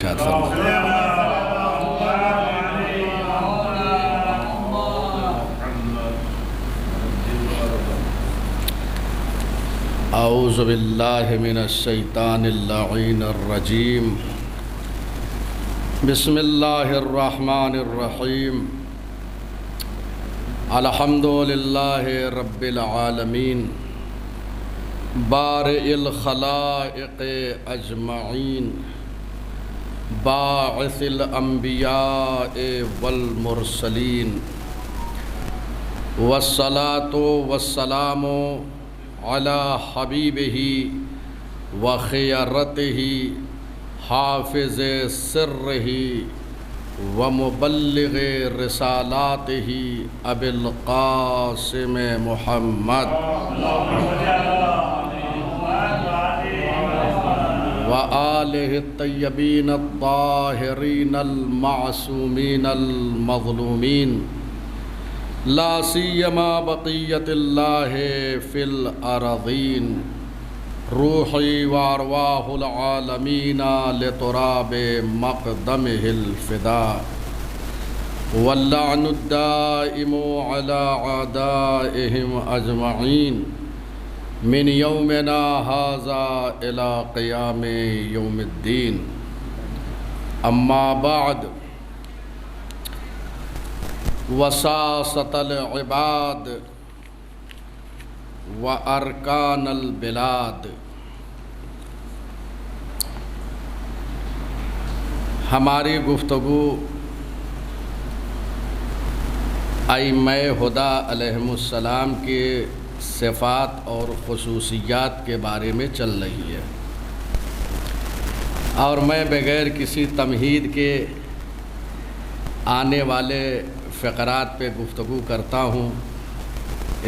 اعوذ باللہ من الشیطان اللعین الرجیم بسم اللہ الرحمن الرحیم الحمد للہ رب العالمین بارئ الخلائق اجمعین باعث الانبیاء والمرسلین والصلاة والسلام علی حبیبہ وخیرتہ حافظ سرہ ومبلغ رسالاتہ ابی القاسم محمد وآلہ الطیبین الطاہرین المعصومین المظلومین لا سیما بقیت اللہ فی الارضین روحی وارواح العالمین لتراب مقدمہ الفداء واللعن الدائم علی اعدائہم اجمعین من یومنا ھذا الی قیام یوم الدین اما بعد وساست العباد وارکان البلاد۔ ہماری گفتگو ائمہ ہدیٰ علیہم السلام کے صفات اور خصوصیات کے بارے میں چل رہی ہے، اور میں بغیر کسی تمہید کے آنے والے فقرات پہ گفتگو کرتا ہوں،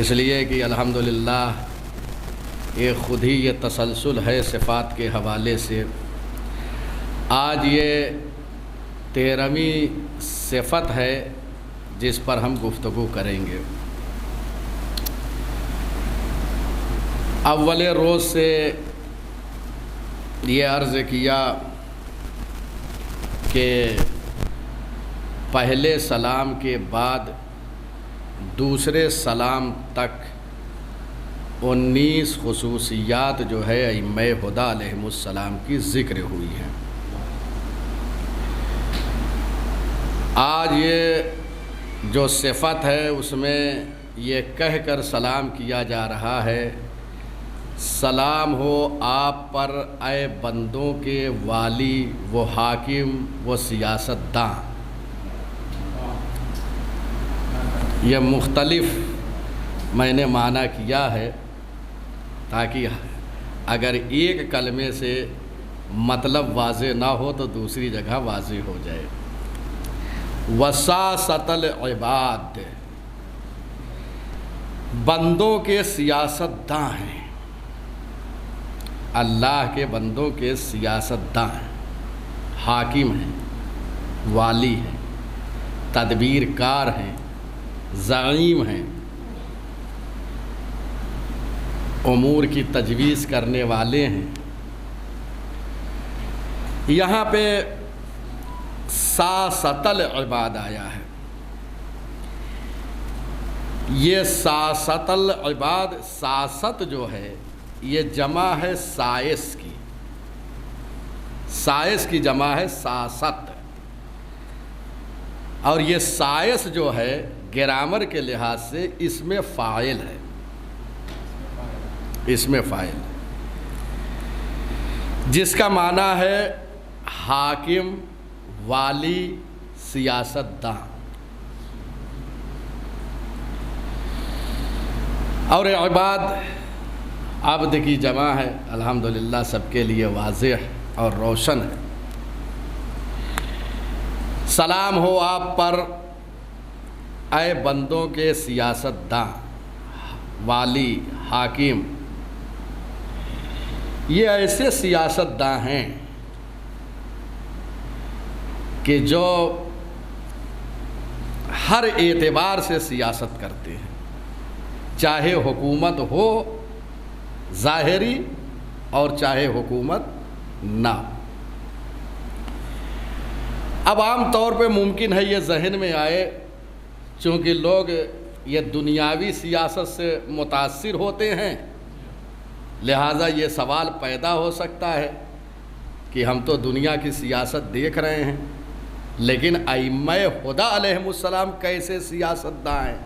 اس لیے کہ الحمدللہ یہ خود ہی یہ تسلسل ہے صفات کے حوالے سے۔ آج یہ 13ویں صفت ہے جس پر ہم گفتگو کریں گے۔ اول روز سے یہ عرض کیا کہ پہلے سلام کے بعد دوسرے سلام تک 19 خصوصیات جو ہے ائمہ ہدیٰ علیہم السلام کی ذکر ہوئی ہے۔ آج یہ جو صفت ہے اس میں یہ کہہ کر سلام کیا جا رہا ہے، سلام ہو آپ پر اے بندوں کے والی و حاکم و سیاست داں۔ یہ مختلف میں نے معنی کیا ہے تاکہ اگر ایک کلمے سے مطلب واضح نہ ہو تو دوسری جگہ واضح ہو جائے۔ وساست العباد، بندوں کے سیاست داں ہیں، اللہ کے بندوں کے سیاست داں ہیں، حاکم ہیں، والی ہیں، تدبیر کار ہیں، زعیم ہیں، امور کی تجویز کرنے والے ہیں۔ یہاں پہ ساست العباد آیا ہے۔ یہ ساست العباد، ساست جو ہے یہ جمع ہے سائس کی، سائس کی جمع ہے ساست، اور یہ سائس جو ہے گرامر کے لحاظ سے اس میں فاعل ہے، اس میں فاعل، جس کا معنی ہے حاکم، والی، سیاست داں۔ اور عباد عبد کی جمع ہے، الحمدللہ سب کے لیے واضح اور روشن ہے۔ سلام ہو آپ پر اے بندوں کے سیاست داں، والی، حاکم۔ یہ ایسے سیاست داں ہیں کہ جو ہر اعتبار سے سیاست کرتے ہیں، چاہے حکومت ہو ظاہری اور چاہے حکومت نہ۔ اب عام طور پہ ممکن ہے یہ ذہن میں آئے، چونکہ لوگ یہ دنیاوی سیاست سے متاثر ہوتے ہیں، لہٰذا یہ سوال پیدا ہو سکتا ہے کہ ہم تو دنیا کی سیاست دیکھ رہے ہیں، لیکن ائمہ ہدیٰ علیہم السلام کیسے سیاستداں ہیں؟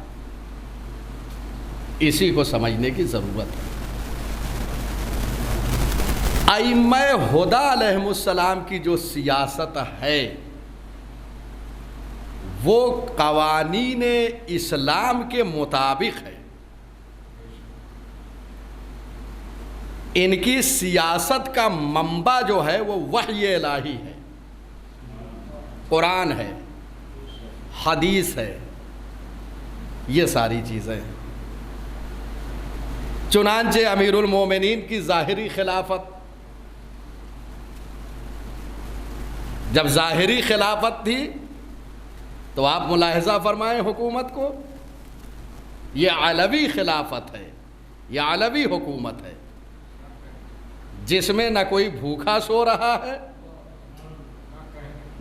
اسی کو سمجھنے کی ضرورت ہے۔ ائمہ ہدیٰ علیہم السلام کی جو سیاست ہے وہ قوانین اسلام کے مطابق ہے۔ ان کی سیاست کا منبع جو ہے وہ وحی الہی ہے، قرآن ہے، حدیث ہے، یہ ساری چیزیں ہیں۔ چنانچہ امیر المومنین کی ظاہری خلافت، جب ظاہری خلافت تھی تو آپ ملاحظہ فرمائیں حکومت کو، یہ علوی خلافت ہے، یہ علوی حکومت ہے، جس میں نہ کوئی بھوکا سو رہا ہے،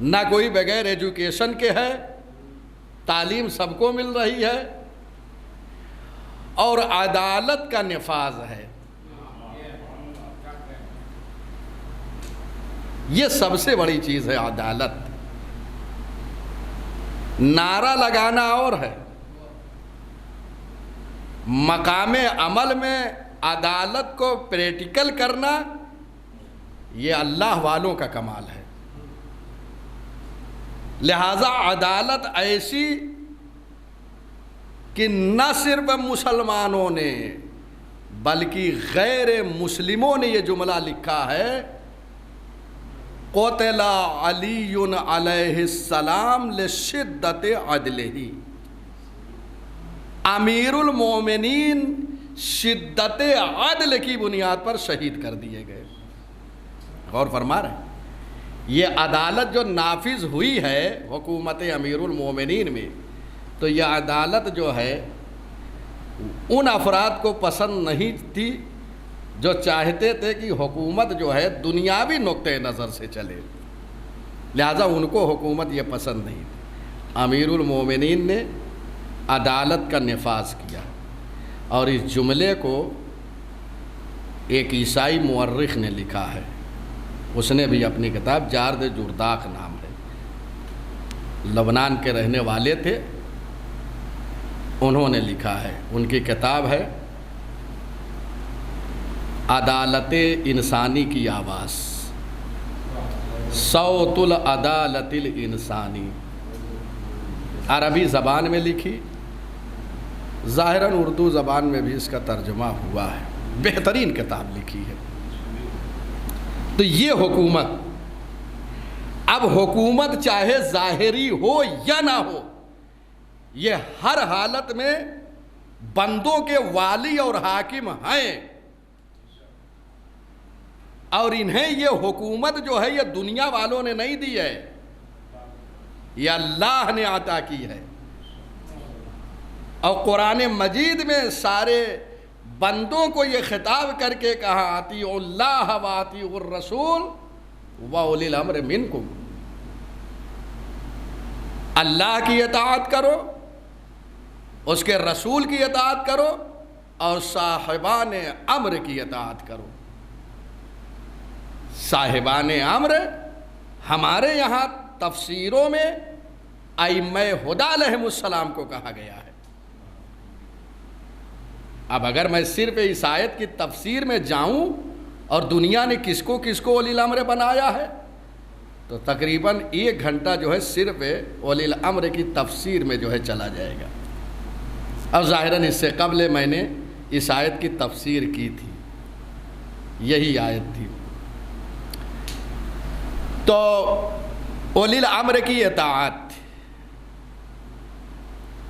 نہ کوئی بغیر ایجوکیشن کے ہے، تعلیم سب کو مل رہی ہے، اور عدالت کا نفاذ ہے۔ یہ سب سے بڑی چیز ہے عدالت۔ نعرہ لگانا اور ہے، مقام عمل میں عدالت کو پریکٹیکل کرنا یہ اللہ والوں کا کمال ہے۔ لہذا عدالت ایسی کہ نہ صرف مسلمانوں نے بلکہ غیر مسلموں نے یہ جملہ لکھا ہے، قتل علی علیہ السلام لشدت عدلہ، امیر المومنین شدت عدل کی بنیاد پر شہید کر دیے گئے۔ غور فرما رہے ہیں، یہ عدالت جو نافذ ہوئی ہے حکومت امیر المومنین میں، تو یہ عدالت جو ہے ان افراد کو پسند نہیں تھی جو چاہتے تھے کہ حکومت جو ہے دنیاوی نقطہ نظر سے چلے، لہذا ان کو حکومت یہ پسند نہیں تھی۔ امیر المومنین نے عدالت کا نفاذ کیا، اور اس جملے کو ایک عیسائی مورخ نے لکھا ہے، اس نے بھی اپنی کتاب جارد جرداق نام ہے، لبنان کے رہنے والے تھے، انہوں نے لکھا ہے، ان کی کتاب ہے عدالت انسانی کی آواز، صوت العدالت الانسانی، عربی زبان میں لکھی، ظاہراً اردو زبان میں بھی اس کا ترجمہ ہوا ہے، بہترین کتاب لکھی ہے۔ تو یہ حکومت، اب حکومت چاہے ظاہری ہو یا نہ ہو، یہ ہر حالت میں بندوں کے والی اور حاکم ہیں، اور انہیں یہ حکومت جو ہے یہ دنیا والوں نے نہیں دی ہے، یہ اللہ نے عطا کی ہے۔ اور قرآن مجید میں سارے بندوں کو یہ خطاب کر کے کہا، اطیعوا اللہ واطیعوا الرسول واولی الامر منکم، اللہ کی اطاعت کرو، اس کے رسول کی اطاعت کرو، اور صاحبان امر کی اطاعت کرو۔ صاحبان امر ہمارے یہاں تفسیروں میں ائمہ ہدیٰ علیہم السلام کو کہا گیا ہے۔ اب اگر میں صرف اس آیت کی تفسیر میں جاؤں اور دنیا نے کس کو اولی الامر بنایا ہے، تو تقریباً 1 گھنٹہ جو ہے صرف اولی الامر کی تفسیر میں جو ہے چلا جائے گا۔ اب ظاہراً اس سے قبل میں نے اس آیت کی تفسیر کی تھی، یہی آیت تھی۔ تو اولی الامر کی اطاعت،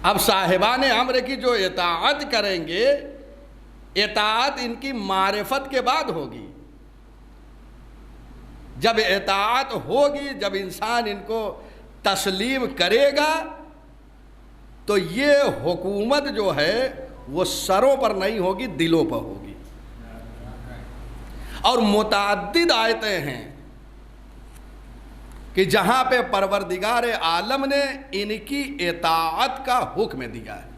اب صاحبان امر کی جو اطاعت کریں گے، اطاعت ان کی معرفت کے بعد ہوگی۔ جب اطاعت ہوگی، جب انسان ان کو تسلیم کرے گا، تو یہ حکومت جو ہے وہ سروں پر نہیں ہوگی، دلوں پر ہوگی۔ اور متعدد آیتیں ہیں کہ جہاں پہ پروردگار عالم نے ان کی اطاعت کا حکم دیا ہے۔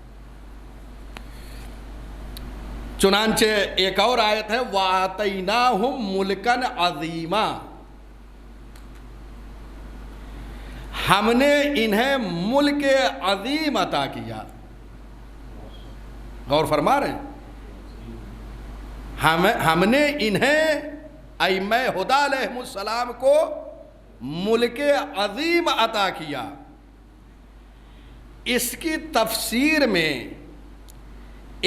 چنانچہ ایک اور آیت ہے وَآتَيْنَاهُمْ مُلْكًا عَظِيمًا، ہم نے انہیں ملک عظیم عطا کیا۔ غور فرما رہے ہیں، ہم نے انہیں ائمہ ہدیٰ علیہ السلام کو ملک عظیم عطا کیا۔ اس کی تفسیر میں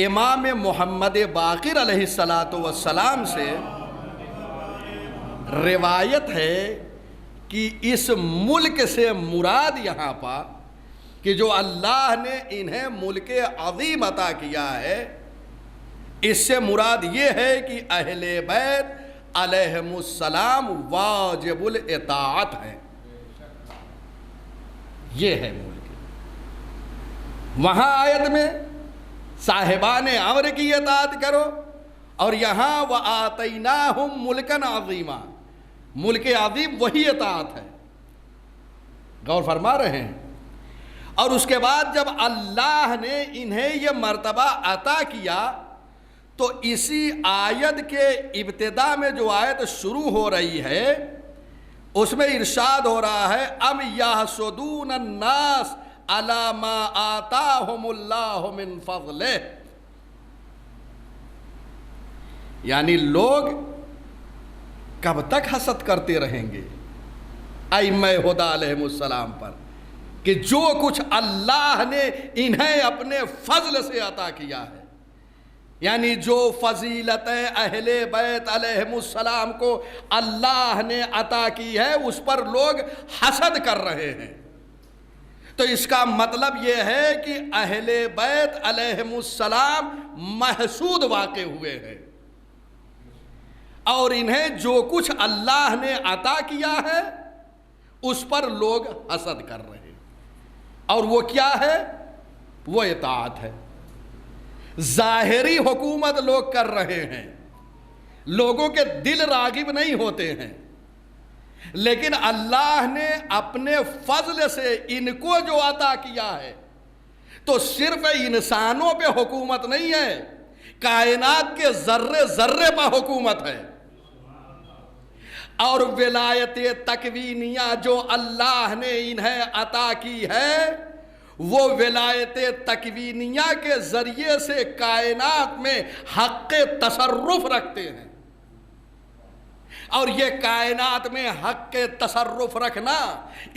امام محمد باقر علیہ السلام سے روایت ہے کہ اس ملک سے مراد یہاں پر کہ جو اللہ نے انہیں ملک عظیم عطا کیا ہے، اس سے مراد یہ ہے کہ اہل بیت علیہم السلام واجب الاطاعت ہے، یہ ہے ملک۔ وہاں آیت میں صاحبان امر کی اطاعت کرو، اور یہاں وَآتَيْنَاهُمْ مُلْكًا عَظِيمًا، ملک عظیم وہی اطاعت ہے۔ غور فرما رہے ہیں؟ اور اس کے بعد جب اللہ نے انہیں یہ مرتبہ عطا کیا تو اسی آیت کے ابتدا میں جو آیت شروع ہو رہی ہے اس میں ارشاد ہو رہا ہے ام یحسدون الناس علی ما آتاہم اللہ من فضلہ، یعنی لوگ کب تک حسد کرتے رہیں گے ائمہ ہدیٰ علیہ السلام پر کہ جو کچھ اللہ نے انہیں اپنے فضل سے عطا کیا ہے، یعنی جو فضیلتیں اہل بیت علیہ السلام کو اللہ نے عطا کی ہے اس پر لوگ حسد کر رہے ہیں۔ تو اس کا مطلب یہ ہے کہ اہل بیت علیہ السلام محسود واقع ہوئے ہیں، اور انہیں جو کچھ اللہ نے عطا کیا ہے اس پر لوگ حسد کر رہے ہیں، اور وہ کیا ہے؟ وہ اطاعت ہے۔ ظاہری حکومت لوگ کر رہے ہیں، لوگوں کے دل راغب نہیں ہوتے ہیں، لیکن اللہ نے اپنے فضل سے ان کو جو عطا کیا ہے تو صرف انسانوں پہ حکومت نہیں ہے، کائنات کے ذرے ذرے پہ حکومت ہے۔ اور ولایت تکوینیہ جو اللہ نے انہیں عطا کی ہے وہ ولایت تکوینیہ کے ذریعے سے کائنات میں حق تصرف رکھتے ہیں، اور یہ کائنات میں حق تصرف رکھنا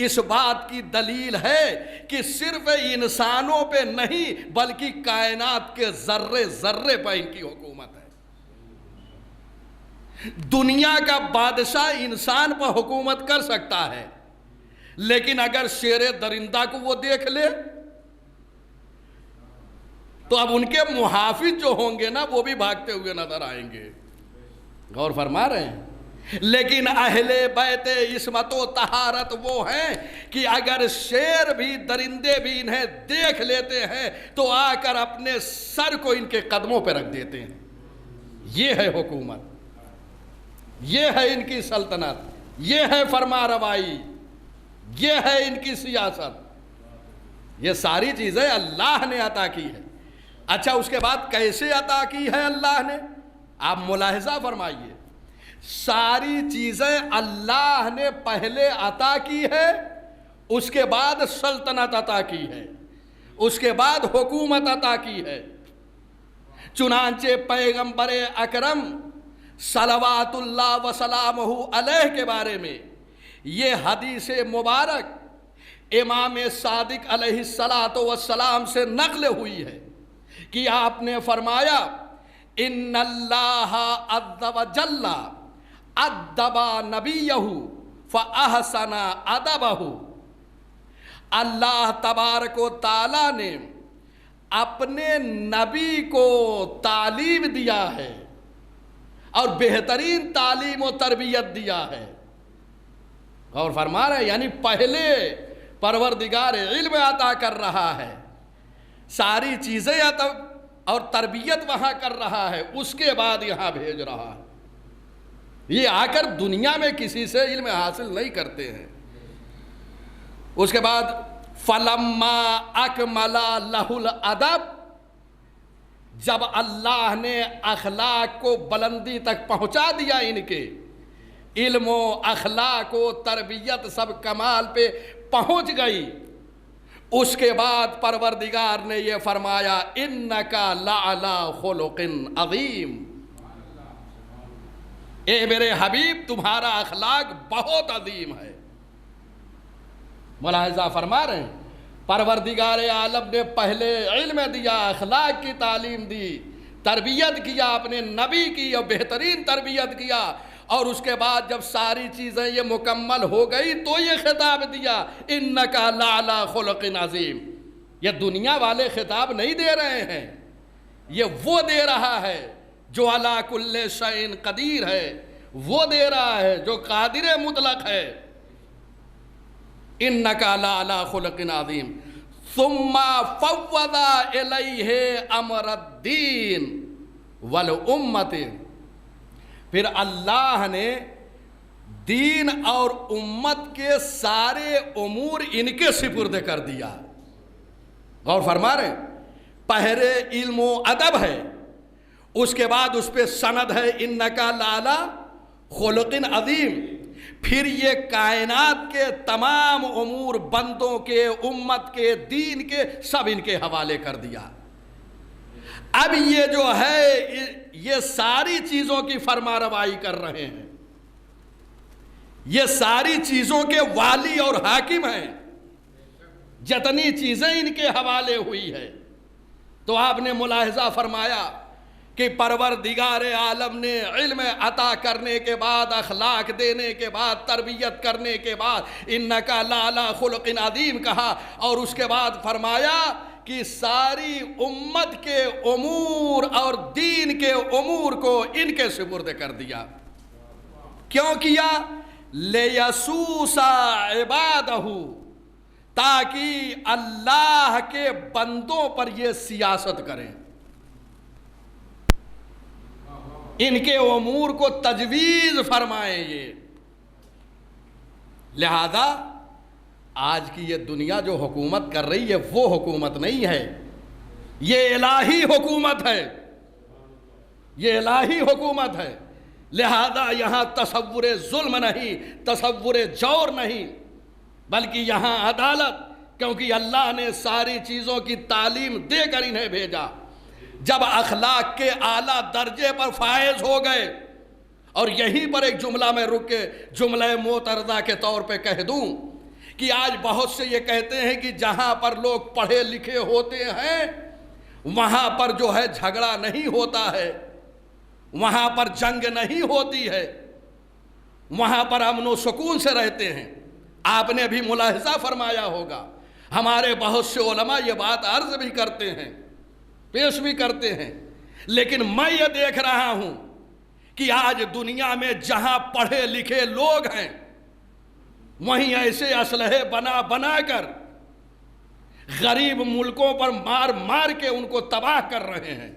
اس بات کی دلیل ہے کہ صرف انسانوں پہ نہیں بلکہ کائنات کے ذرے ذرے پہ ان کی حکومت ہے۔ دنیا کا بادشاہ انسان پر حکومت کر سکتا ہے، لیکن اگر شیر درندہ کو وہ دیکھ لے تو اب ان کے محافظ جو ہوں گے نا وہ بھی بھاگتے ہوئے نظر آئیں گے۔ غور فرما رہے ہیں؟ لیکن اہل بیت عصمت و طہارت وہ ہیں کہ اگر شیر بھی درندے بھی انہیں دیکھ لیتے ہیں تو آ کر اپنے سر کو ان کے قدموں پہ رکھ دیتے ہیں۔ یہ ہے حکومت، یہ ہے ان کی سلطنت، یہ ہے فرما روائی، یہ ہے ان کی سیاست۔ یہ ساری چیزیں اللہ نے عطا کی ہے۔ اچھا، اس کے بعد کیسے عطا کی ہے اللہ نے؟ آپ ملاحظہ فرمائیے، ساری چیزیں اللہ نے پہلے عطا کی ہے، اس کے بعد سلطنت عطا کی ہے، اس کے بعد حکومت عطا کی ہے۔ چنانچہ پیغمبر اکرم صلوات اللہ وسلامہ علیہ کے بارے میں یہ حدیث مبارک امام صادق علیہ السلام سے نقل ہوئی ہے کہ آپ نے فرمایا ان اللہ عز وجل ادب نبیہ فاحسن ادبہ، اللہ تبارک و تعالی نے اپنے نبی کو تعلیم دیا ہے اور بہترین تعلیم و تربیت دیا ہے۔ غور فرما رہے ہیں؟ یعنی پہلے پروردگار علم عطا کر رہا ہے، ساری چیزیں عطا اور تربیت وہاں کر رہا ہے، اس کے بعد یہاں بھیج رہا ہے۔ یہ آ کر دنیا میں کسی سے علم حاصل نہیں کرتے ہیں، اس کے بعد فلما اکملا لہ الادب، جب اللہ نے اخلاق کو بلندی تک پہنچا دیا، ان کے علم و اخلاق و تربیت سب کمال پہ پہنچ گئی، اس کے بعد پروردگار نے یہ فرمایا انکا لعلی خلق عظیم، اے میرے حبیب تمہارا اخلاق بہت عظیم ہے۔ ملاحظہ فرما رہے ہیں پروردگار عالم نے پہلے علم دیا، اخلاق کی تعلیم دی، تربیت کیا، اپنے نبی کی اور بہترین تربیت کیا، اور اس کے بعد جب ساری چیزیں یہ مکمل ہو گئی تو یہ خطاب دیا انکا لعلی خلق عظیم۔ یہ دنیا والے خطاب نہیں دے رہے ہیں، یہ وہ دے رہا ہے جو علی کل شیء قدیر ہے، وہ دے رہا ہے جو قادر مطلق ہے۔ انکا لعلی خلق عظیم ثم فوض الیہ امر الدین والامت، پھر اللہ نے دین اور امت کے سارے امور ان کے سپرد کر دیا۔ غور فرما رہے پہلے علم و ادب ہے، اس کے بعد اس پہ سند ہے انکا لعلی خلق عظیم، پھر یہ کائنات کے تمام امور بندوں کے، امت کے، دین کے، سب ان کے حوالے کر دیا۔ اب یہ جو ہے یہ ساری چیزوں کی فرما روائی کر رہے ہیں، یہ ساری چیزوں کے والی اور حاکم ہیں، جتنی چیزیں ان کے حوالے ہوئی ہے۔ تو آپ نے ملاحظہ فرمایا کہ پروردگار عالم نے علم عطا کرنے کے بعد، اخلاق دینے کے بعد، تربیت کرنے کے بعد انکا لعلی خلق عظیم کہا، اور اس کے بعد فرمایا کہ ساری امت کے امور اور دین کے امور کو ان کے سپرد کر دیا۔ کیوں کیا؟ لِيَسُوسَ عِبَادَهُ، تاکہ اللہ کے بندوں پر یہ سیاست کریں، ان کے امور کو تجویز فرمائیں۔ یہ لہذا آج کی یہ دنیا جو حکومت کر رہی ہے وہ حکومت نہیں ہے، یہ الہی حکومت ہے، یہ الہی حکومت ہے۔ لہذا یہاں تصور ظلم نہیں، تصور جور نہیں، بلکہ یہاں عدالت، کیونکہ اللہ نے ساری چیزوں کی تعلیم دے کر انہیں بھیجا۔ جب اخلاق کے اعلیٰ درجے پر فائز ہو گئے، اور یہیں پر ایک جملہ میں رک کے جملہ معترضہ کے طور پہ کہہ دوں کہ آج بہت سے یہ کہتے ہیں کہ جہاں پر لوگ پڑھے لکھے ہوتے ہیں وہاں پر جو ہے جھگڑا نہیں ہوتا ہے، وہاں پر جنگ نہیں ہوتی ہے، وہاں پر امن و سکون سے رہتے ہیں۔ آپ نے بھی ملاحظہ فرمایا ہوگا، ہمارے بہت سے علماء یہ بات عرض بھی کرتے ہیں، پیش بھی کرتے ہیں، لیکن میں یہ دیکھ رہا ہوں کہ آج دنیا میں جہاں پڑھے لکھے لوگ ہیں وہیں ایسے اسلحے بنا بنا کر غریب ملکوں پر مار مار کے ان کو تباہ کر رہے ہیں۔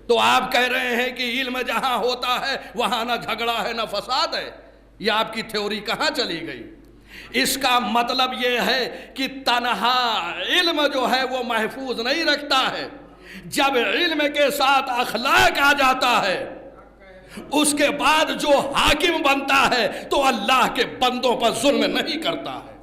تو آپ کہہ رہے ہیں کہ علم جہاں ہوتا ہے وہاں نہ جھگڑا ہے نہ فساد ہے، یہ آپ کی تھیوری کہاں چلی گئی؟ اس کا مطلب یہ ہے کہ تنہا علم جو ہے وہ محفوظ نہیں رکھتا ہے، جب علم کے ساتھ اخلاق آ جاتا ہے اس کے بعد جو حاکم بنتا ہے تو اللہ کے بندوں پر ظلم نہیں کرتا ہے۔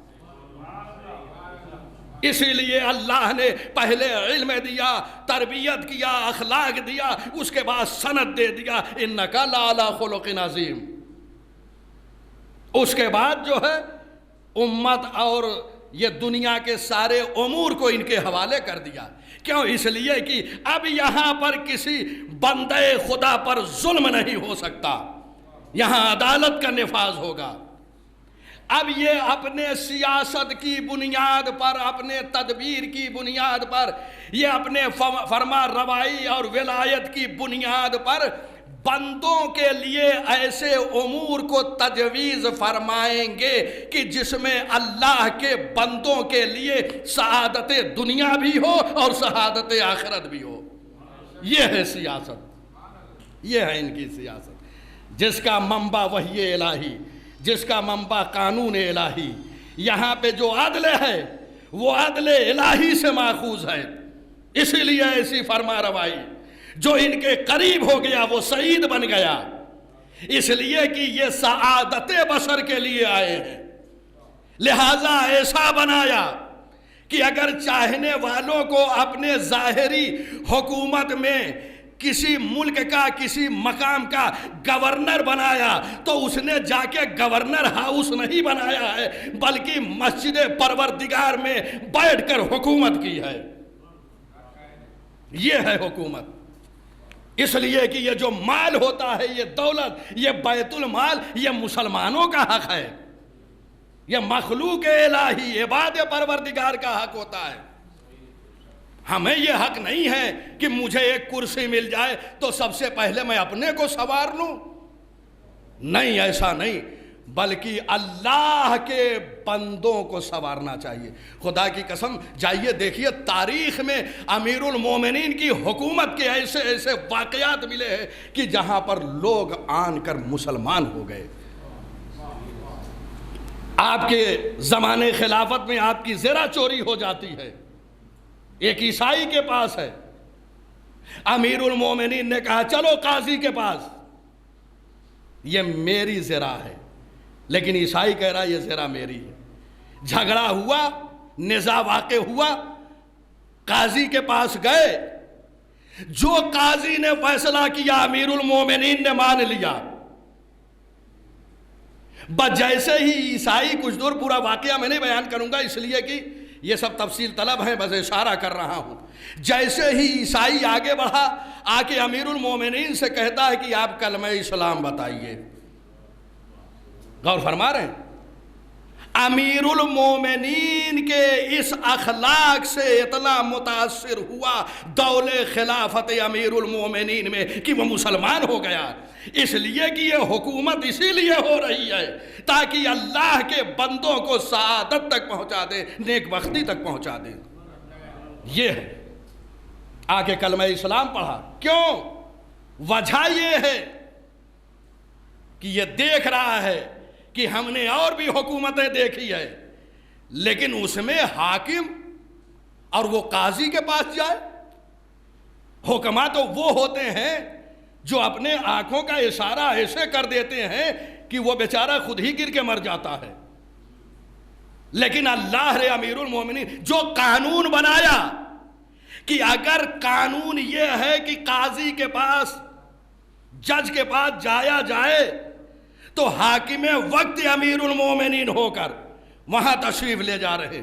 اسی لیے اللہ نے پہلے علم دیا، تربیت کیا، اخلاق دیا، اس کے بعد سند دے دیا انکا لعلی خلق عظیم۔ اس کے بعد جو ہے امت اور یہ دنیا کے سارے امور کو ان کے حوالے کر دیا۔ کیوں؟ اس لیے کہ اب یہاں پر کسی بندے خدا پر ظلم نہیں ہو سکتا، یہاں عدالت کا نفاذ ہوگا۔ اب یہ اپنے سیاست کی بنیاد پر، اپنے تدبیر کی بنیاد پر، یہ اپنے فرما روائی اور ولایت کی بنیاد پر بندوں کے لیے ایسے امور کو تجویز فرمائیں گے کہ جس میں اللہ کے بندوں کے لیے سعادت دنیا بھی ہو اور سعادت آخرت بھی ہو۔ یہ ہے سیاست، یہ ہے ان کی سیاست، جس کا منبع وحی الہی، جس کا منبع قانون الہی، یہاں پہ جو عدل ہے وہ عدل الہی سے ماخوذ ہے، اسی لیے ایسی فرما روائی، جو ان کے قریب ہو گیا وہ سعید بن گیا، اس لیے کہ یہ سعادت بشر کے لیے آئے ہیں، لہذا ایسا بنایا کہ اگر چاہنے والوں کو اپنے ظاہری حکومت میں کسی ملک کا کسی مقام کا گورنر بنایا تو اس نے جا کے گورنر ہاؤس نہیں بنایا ہے، بلکہ مسجد پروردگار میں بیٹھ کر حکومت کی ہے۔ یہ ہے حکومت۔ اس لیے کہ یہ جو مال ہوتا ہے، یہ دولت، یہ بیت المال، یہ مسلمانوں کا حق ہے، یہ مخلوق الہی عباد پروردگار کا حق ہوتا ہے۔ ہمیں یہ حق نہیں ہے کہ مجھے ایک کرسی مل جائے تو سب سے پہلے میں اپنے کو سنوار لوں، نہیں، ایسا نہیں، بلکہ اللہ کے بندوں کو سنوارنا چاہیے۔ خدا کی قسم، جائیے دیکھیے تاریخ میں امیر المومنین کی حکومت کے ایسے ایسے واقعات ملے ہیں کہ جہاں پر لوگ آن کر مسلمان ہو گئے۔ آپ کے زمانے خلافت میں آپ کی زرہ چوری ہو جاتی ہے، ایک عیسائی کے پاس ہے، امیر المومنین نے کہا چلو قاضی کے پاس، یہ میری زرہ ہے، لیکن عیسائی کہہ رہا یہ زرہ میری ہے۔ جھگڑا ہوا، نزاع واقع ہوا، قاضی کے پاس گئے، جو قاضی نے فیصلہ کیا امیر المومنین نے مان لیا۔ بس جیسے ہی عیسائی، کچھ دور پورا واقعہ میں نہیں بیان کروں گا اس لیے کہ یہ سب تفصیل طلب ہیں، بس اشارہ کر رہا ہوں، جیسے ہی عیسائی آگے بڑھا، آ کے امیر المومنین سے کہتا ہے کہ آپ کلمہ اسلام بتائیے۔ غور فرما رہے ہیں؟ امیر المومنین کے اس اخلاق سے اتنا متاثر ہوا دول خلافت امیر المومنین میں کہ وہ مسلمان ہو گیا۔ اس لیے کہ یہ حکومت اسی لیے ہو رہی ہے تاکہ اللہ کے بندوں کو سعادت تک پہنچا دے، نیک بختی تک پہنچا دے۔ یہ ہے، آگے کلمہ اسلام پڑھا، کیوں؟ وجہ یہ ہے کہ یہ دیکھ رہا ہے کہ ہم نے اور بھی حکومتیں دیکھی ہے، لیکن اس میں حاکم اور وہ قاضی کے پاس جائے۔ حکما تو وہ ہوتے ہیں جو اپنے آنکھوں کا اشارہ ایسے کر دیتے ہیں کہ وہ بیچارہ خود ہی گر کے مر جاتا ہے، لیکن اللہ رے امیر المومنین جو قانون بنایا کہ اگر قانون یہ ہے کہ قاضی کے پاس، جج کے پاس جایا جائے تو حاکم وقت امیر المومنین ہو کر وہاں تشریف لے جا رہے،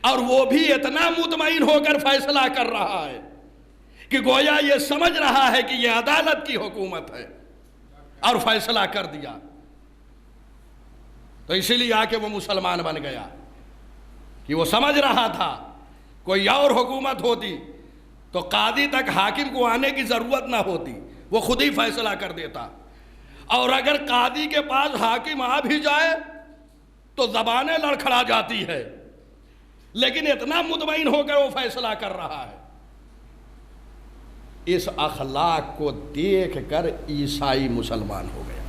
اور وہ بھی اتنا مطمئن ہو کر فیصلہ کر رہا ہے کہ گویا یہ سمجھ رہا ہے کہ یہ عدالت کی حکومت ہے، اور فیصلہ کر دیا۔ تو اسی لیے آ کے وہ مسلمان بن گیا کہ وہ سمجھ رہا تھا کوئی اور حکومت ہوتی تو قاضی تک حاکم کو آنے کی ضرورت نہ ہوتی، وہ خود ہی فیصلہ کر دیتا، اور اگر قاضی کے پاس حاکم آ بھی جائے تو زبانیں لڑکھڑا جاتی ہے، لیکن اتنا مطمئن ہو کر وہ فیصلہ کر رہا ہے۔ اس اخلاق کو دیکھ کر عیسائی مسلمان ہو گیا۔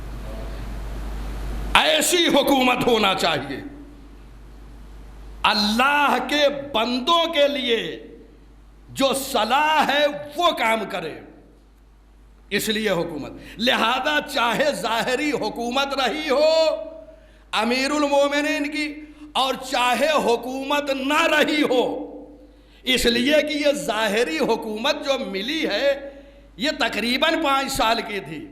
ایسی حکومت ہونا چاہیے، اللہ کے بندوں کے لیے جو صلاح ہے وہ کام کرے، اس لیے حکومت۔ لہذا چاہے ظاہری حکومت رہی ہو امیر المومنین کی، اور چاہے حکومت نہ رہی ہو، اس لیے کہ یہ ظاہری حکومت جو ملی ہے یہ تقریباً 5 سال کی تھی،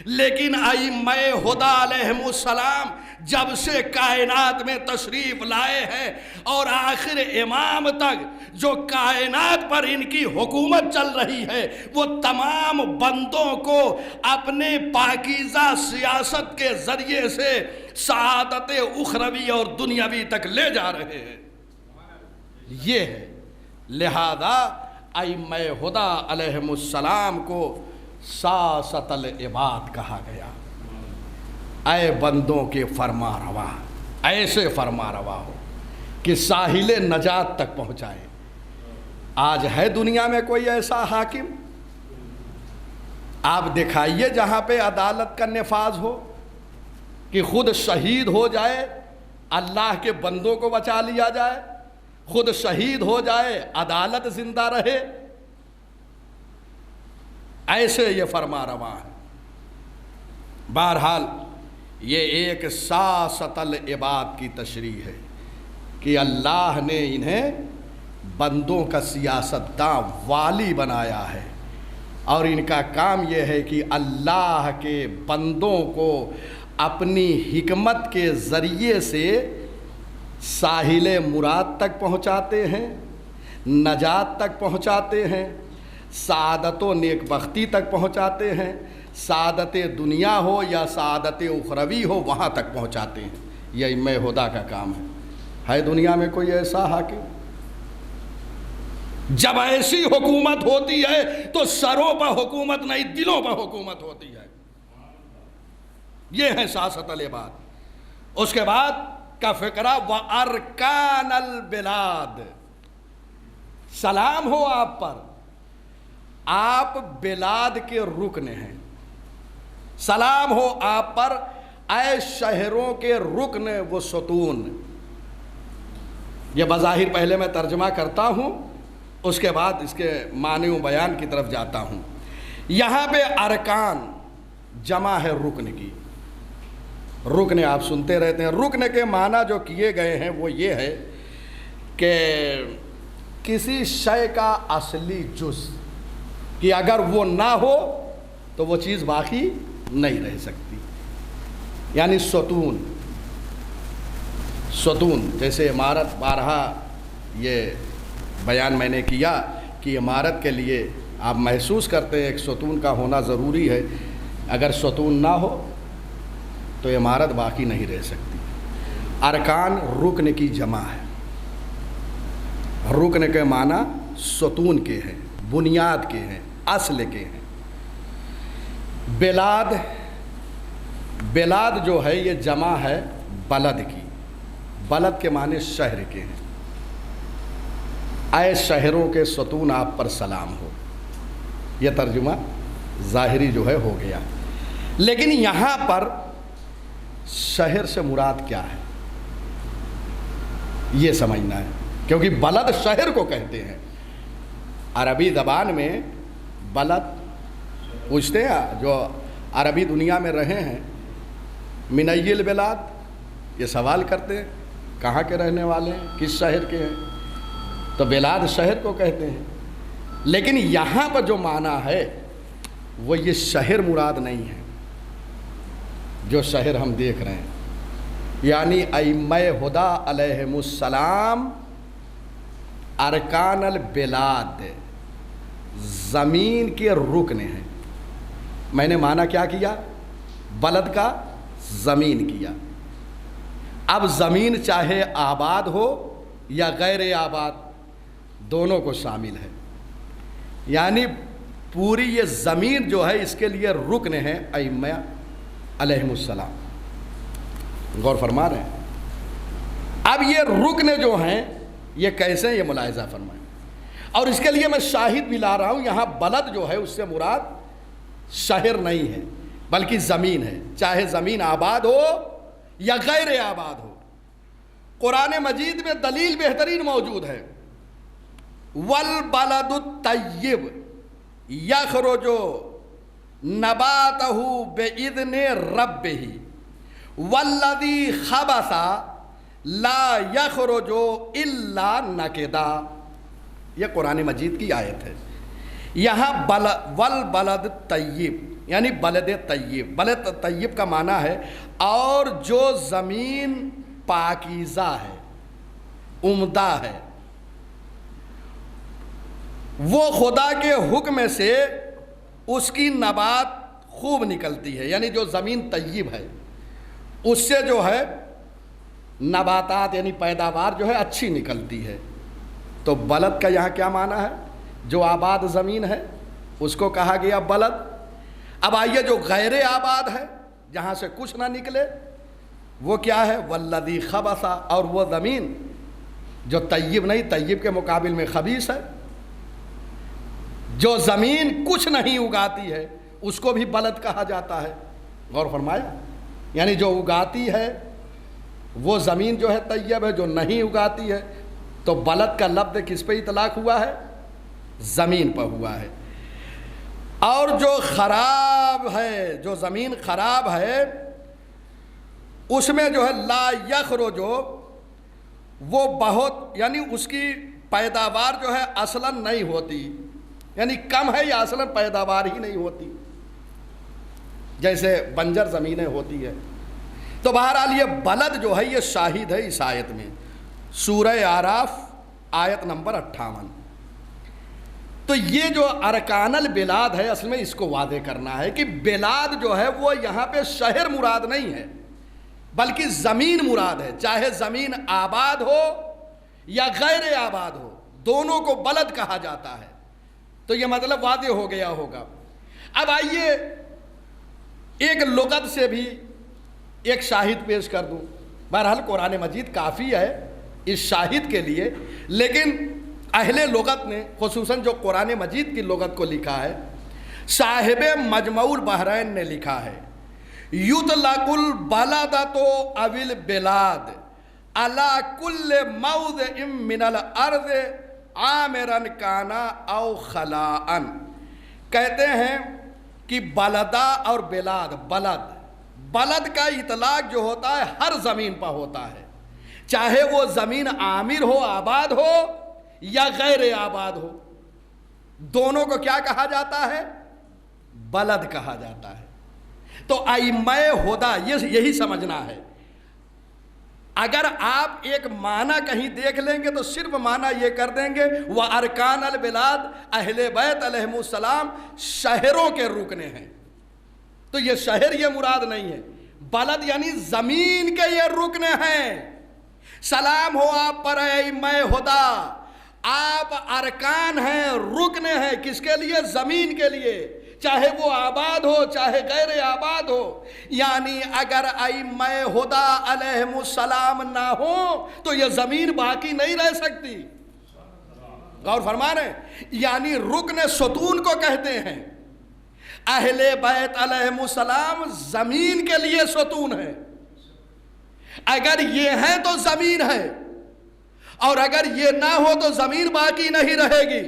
لیکن ائمہ ہدیٰ علیہم السلام جب سے کائنات میں تشریف لائے ہیں اور آخر امام تک جو کائنات پر ان کی حکومت چل رہی ہے، وہ تمام بندوں کو اپنے پاکیزہ سیاست کے ذریعے سے سعادت اخروی اور دنیاوی تک لے جا رہے ہیں۔ یہ ہے، لہذا ائمہ ہدیٰ علیہم السلام کو ساست العباد کہا گیا۔ اے بندوں کے فرما روا، ایسے فرما روا ہو کہ ساحل نجات تک پہنچائے۔ آج ہے دنیا میں کوئی ایسا حاکم؟ آپ دکھائیے جہاں پہ عدالت کا نفاذ ہو، کہ خود شہید ہو جائے اللہ کے بندوں کو بچا لیا جائے، خود شہید ہو جائے، عدالت زندہ رہے، ایسے یہ فرما رواں ہے۔ بہرحال یہ ایک سیاست العباد کی تشریح ہے کہ اللہ نے انہیں بندوں کا سیاستداں والی بنایا ہے، اور ان کا کام یہ ہے کہ اللہ کے بندوں کو اپنی حکمت کے ذریعے سے ساحل مراد تک پہنچاتے ہیں، نجات تک پہنچاتے ہیں، سعادت و نیک بختی تک پہنچاتے ہیں، سعادت دنیا ہو یا سعادت اخروی ہو وہاں تک پہنچاتے ہیں۔ یہ ائمہ ہدیٰ کا کام ہے دنیا میں کوئی ایسا حاکم؟ جب ایسی حکومت ہوتی ہے تو سروں پر حکومت نہیں، دلوں پر حکومت ہوتی ہے۔ یہ ہے سیاست العباد۔ اس کے بعد کا فقرہ وَأَرْكَانَ الْبِلَادِ، سلام ہو آپ پر، آپ بلاد کے رکن ہیں، سلام ہو آپ پر اے شہروں کے رکن و ستون۔ یہ بظاہر پہلے میں ترجمہ کرتا ہوں، اس کے بعد اس کے معنی و بیان کی طرف جاتا ہوں۔ یہاں پہ ارکان جمع ہے رکن کی۔ رکن آپ سنتے رہتے ہیں، رکن کے معنی جو کیے گئے ہیں وہ یہ ہے کہ کسی شے کا اصلی جز کہ اگر وہ نہ ہو تو وہ چیز باقی نہیں رہ سکتی، یعنی ستون۔ ستون جیسے عمارت، بارہا یہ بیان میں نے کیا کہ عمارت کے لیے آپ محسوس کرتے ہیں ایک ستون کا ہونا ضروری ہے، اگر ستون نہ ہو تو عمارت باقی نہیں رہ سکتی۔ ارکان رکن کی جمع ہے، رکن کے معنی ستون کے ہیں، بنیاد کے ہیں، اصل کے ہیں۔ بلاد، بلاد جو ہے یہ جمع ہے بلد کی، بلد کے معنی شہر کے ہیں۔ اے شہروں کے ستون آپ پر سلام ہو، یہ ترجمہ ظاہری جو ہے ہو گیا۔ لیکن یہاں پر شہر سے مراد کیا ہے یہ سمجھنا ہے، کیونکہ بلد شہر کو کہتے ہیں۔ عربی زبان میں بلد پوچھتے ہیں جو عربی دنیا میں رہے ہیں، من ای البلاد، یہ سوال کرتے ہیں کہاں کے رہنے والے ہیں، کس شہر کے ہیں، تو بلاد شہر کو کہتے ہیں۔ لیکن یہاں پر جو معنی ہے وہ یہ شہر مراد نہیں ہے جو شہر ہم دیکھ رہے ہیں، یعنی ائمہ ہدیٰ علیہم السلام ارکان البلاد، زمین کے رکن ہیں۔ میں نے معنی کیا کیا؟ بلد کا زمین کیا۔ اب زمین چاہے آباد ہو یا غیر آباد دونوں کو شامل ہے، یعنی پوری یہ زمین جو ہے اس کے لیے رکن ہے ائمہ علیہم السلام۔ غور فرما رہے ہیں؟ اب یہ رکن جو ہیں یہ کیسے، یہ ملاحظہ فرمائیں، اور اس کے لیے میں شاہد بھی لا رہا ہوں۔ یہاں بلد جو ہے اس سے مراد شہر نہیں ہے بلکہ زمین ہے، چاہے زمین آباد ہو یا غیر آباد ہو۔ قرآن مجید میں دلیل بہترین موجود ہے، وَالْبَلَدُ الطَّيِّبُ يَخْرُجُ نَبَاتَهُ بِإِذْنِ رَبِّهِ وَالَّذِي خَبَثَ لَا يَخْرُجُ إِلَّا نَكِدًا۔ یہ قرآن مجید کی آیت ہے۔ یہاں وَالْبَلَدُ الطَّيِّبُ یعنی بلد طیب، بلد طیب کا معنی ہے اور جو زمین پاکیزہ ہے، عمدہ ہے، وہ خدا کے حکم سے اس کی نبات خوب نکلتی ہے، یعنی جو زمین طیب ہے اس سے جو ہے نباتات یعنی پیداوار جو ہے اچھی نکلتی ہے۔ تو بلد کا یہاں کیا معنی ہے؟ جو آباد زمین ہے اس کو کہا گیا بلد۔ اب آئیے جو غیر آباد ہے جہاں سے کچھ نہ نکلے وہ کیا ہے؟ والذی خبث، اور وہ زمین جو طیب نہیں، طیب کے مقابل میں خبیث ہے، جو زمین کچھ نہیں اگاتی ہے اس کو بھی بلد کہا جاتا ہے۔ غور فرمایا، یعنی جو اگاتی ہے وہ زمین جو ہے طیب ہے جو نہیں اگاتی ہے، تو بلد کا لفظ کس پہ اطلاق ہوا ہے؟ زمین پر ہوا ہے۔ اور جو خراب ہے، جو زمین خراب ہے، اس میں جو ہے لا یخرج، وہ بہت یعنی اس کی پیداوار جو ہے اصلاً نہیں ہوتی، یعنی کم ہے یا اصلاً پیداوار ہی نہیں ہوتی، جیسے بنجر زمینیں ہوتی ہے۔ تو بہرحال یہ بلد جو ہے یہ شاہد ہے اس آیت میں، سورہ اعراف آیت نمبر 58۔ تو یہ جو ارکان البلاد ہے، اصل میں اس کو واضح کرنا ہے کہ بلاد جو ہے وہ یہاں پہ شہر مراد نہیں ہے، بلکہ زمین مراد ہے، چاہے زمین آباد ہو یا غیر آباد ہو، دونوں کو بلد کہا جاتا ہے۔ تو یہ مطلب واضح ہو گیا ہوگا۔ اب آئیے ایک لغت سے بھی ایک شاہد پیش کر دوں۔ بہرحال قرآن مجید کافی ہے اس شاہد کے لیے، لیکن اہل لغت نے خصوصاً جو قرآن مجید کی لغت کو لکھا ہے، صاحب مجموع البحرین نے لکھا ہے، یطلق البلدۃ او البلاد علی کل موضع من الارض عامرا کانا او خلاء۔ کہتے ہیں کہ بلدہ اور بلاد، بلد کا اطلاق جو ہوتا ہے ہر زمین پر ہوتا ہے، چاہے وہ زمین عامر ہو، آباد ہو یا غیر آباد ہو، دونوں کو کیا کہا جاتا ہے؟ بلد کہا جاتا ہے۔ تو ائمہ ہدی یہی سمجھنا ہے۔ اگر آپ ایک معنی کہیں دیکھ لیں گے تو صرف معنی یہ کر دیں گے وَأَرْكَانَ الْبِلَادِ، اہل بیت علیہم السلام شہروں کے رکنے ہیں، تو یہ شہر یہ مراد نہیں ہے، بلد یعنی زمین کے یہ رکنے ہیں۔ سلام ہو آپ پر ائمہ ہدی، آپ ارکان ہیں، رکن ہیں، کس کے لیے؟ زمین کے لیے، چاہے وہ آباد ہو چاہے غیر آباد ہو۔ یعنی اگر ائمہ ہدی علیہم السلام نہ ہو تو یہ زمین باقی نہیں رہ سکتی۔ غور فرما رہے ہیں؟ یعنی رکن ستون کو کہتے ہیں۔ اہل بیت علیہم السلام زمین کے لیے ستون ہے، اگر یہ ہیں تو زمین ہے، اور اگر یہ نہ ہو تو زمین باقی نہیں رہے گی۔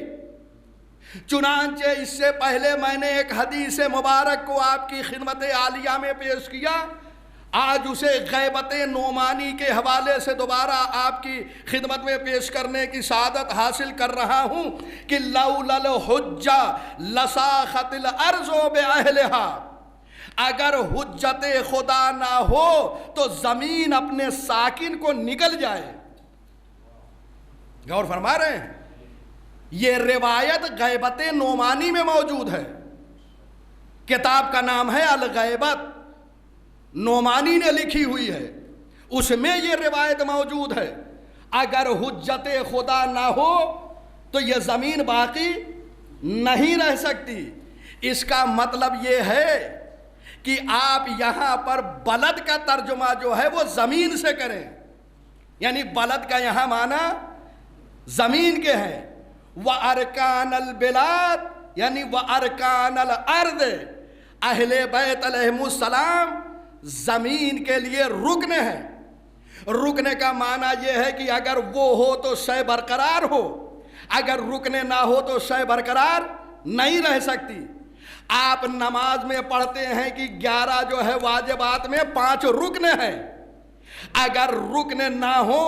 چنانچہ اس سے پہلے میں نے ایک حدیث مبارک کو آپ کی خدمت عالیہ میں پیش کیا، آج اسے غیبت نعمانی کے حوالے سے دوبارہ آپ کی خدمت میں پیش کرنے کی سعادت حاصل کر رہا ہوں کہ لولا الحجہ لساخت الارض باہلہا، اگر حجت خدا نہ ہو تو زمین اپنے ساکن کو نگل جائے۔ غور فرما رہے ہیں؟ یہ روایت غیبت نعمانی میں موجود ہے، کتاب کا نام ہے الغیبت، نعمانی نے لکھی ہوئی ہے، اس میں یہ روایت موجود ہے، اگر حجت خدا نہ ہو تو یہ زمین باقی نہیں رہ سکتی۔ اس کا مطلب یہ ہے کہ آپ یہاں پر بلد کا ترجمہ جو ہے وہ زمین سے کریں، یعنی بلد کا یہاں معنی زمین کے ہیں۔ وَأَرْكَانَ الْبِلَادِ یعنی وَأَرْكَانَ الْأَرْضِ، اہل بیت علیہم السلام زمین کے لیے رکن ہیں۔ رکن کا معنی یہ ہے کہ اگر وہ ہو تو شے برقرار ہو، اگر رکن نہ ہو تو شے برقرار نہیں رہ سکتی۔ آپ نماز میں پڑھتے ہیں کہ 11 جو ہے واجبات میں 5 رکن ہیں، اگر رکن نہ ہو،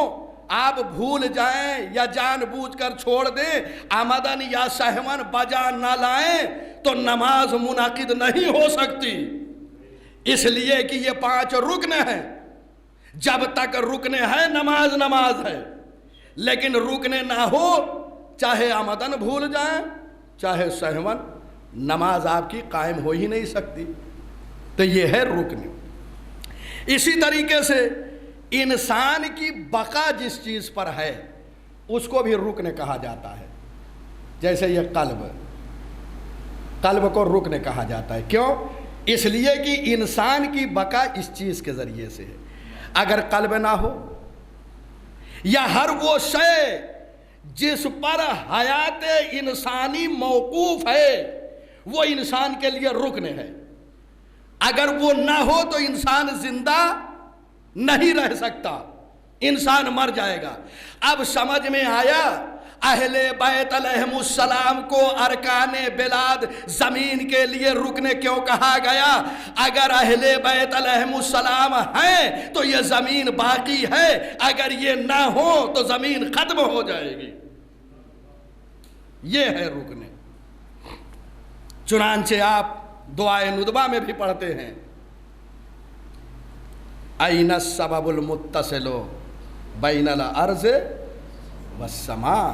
آپ بھول جائیں یا جان بوجھ کر چھوڑ دیں، عمدن یا سہون بجا نہ لائیں تو نماز منعقد نہیں ہو سکتی، اس لیے کہ یہ 5 رکن ہیں۔ جب تک رکن ہے نماز ہے، لیکن رکن نہ ہو، چاہے عمدن بھول جائیں چاہے سہون، نماز آپ کی قائم ہو ہی نہیں سکتی۔ تو یہ ہے رکن۔ اسی طریقے سے انسان کی بقا جس چیز پر ہے اس کو بھی رکن کہا جاتا ہے، جیسے یہ قلب کو رکن کہا جاتا ہے۔ کیوں؟ اس لیے کہ انسان کی بقا اس چیز کے ذریعے سے ہے۔ اگر قلب نہ ہو یا ہر وہ شے جس پر حیات انسانی موقوف ہے وہ انسان کے لیے رکن ہے، اگر وہ نہ ہو تو انسان زندہ نہیں رہ سکتا، انسان مر جائے گا۔ اب سمجھ میں آیا اہل بیت علیہم السلام کو ارکان بلاد زمین کے لیے رکنے کیوں کہا گیا؟ اگر اہل بیت علیہم السلام ہیں تو یہ زمین باقی ہے، اگر یہ نہ ہو تو زمین ختم ہو جائے گی، یہ ہے رکنے۔ چنانچہ آپ دعائے ندبہ میں بھی پڑھتے ہیں اَيْنَ السَّبَبُ الْمُتَّصِلُ بَيْنَ الْأَرْضِ والسماء،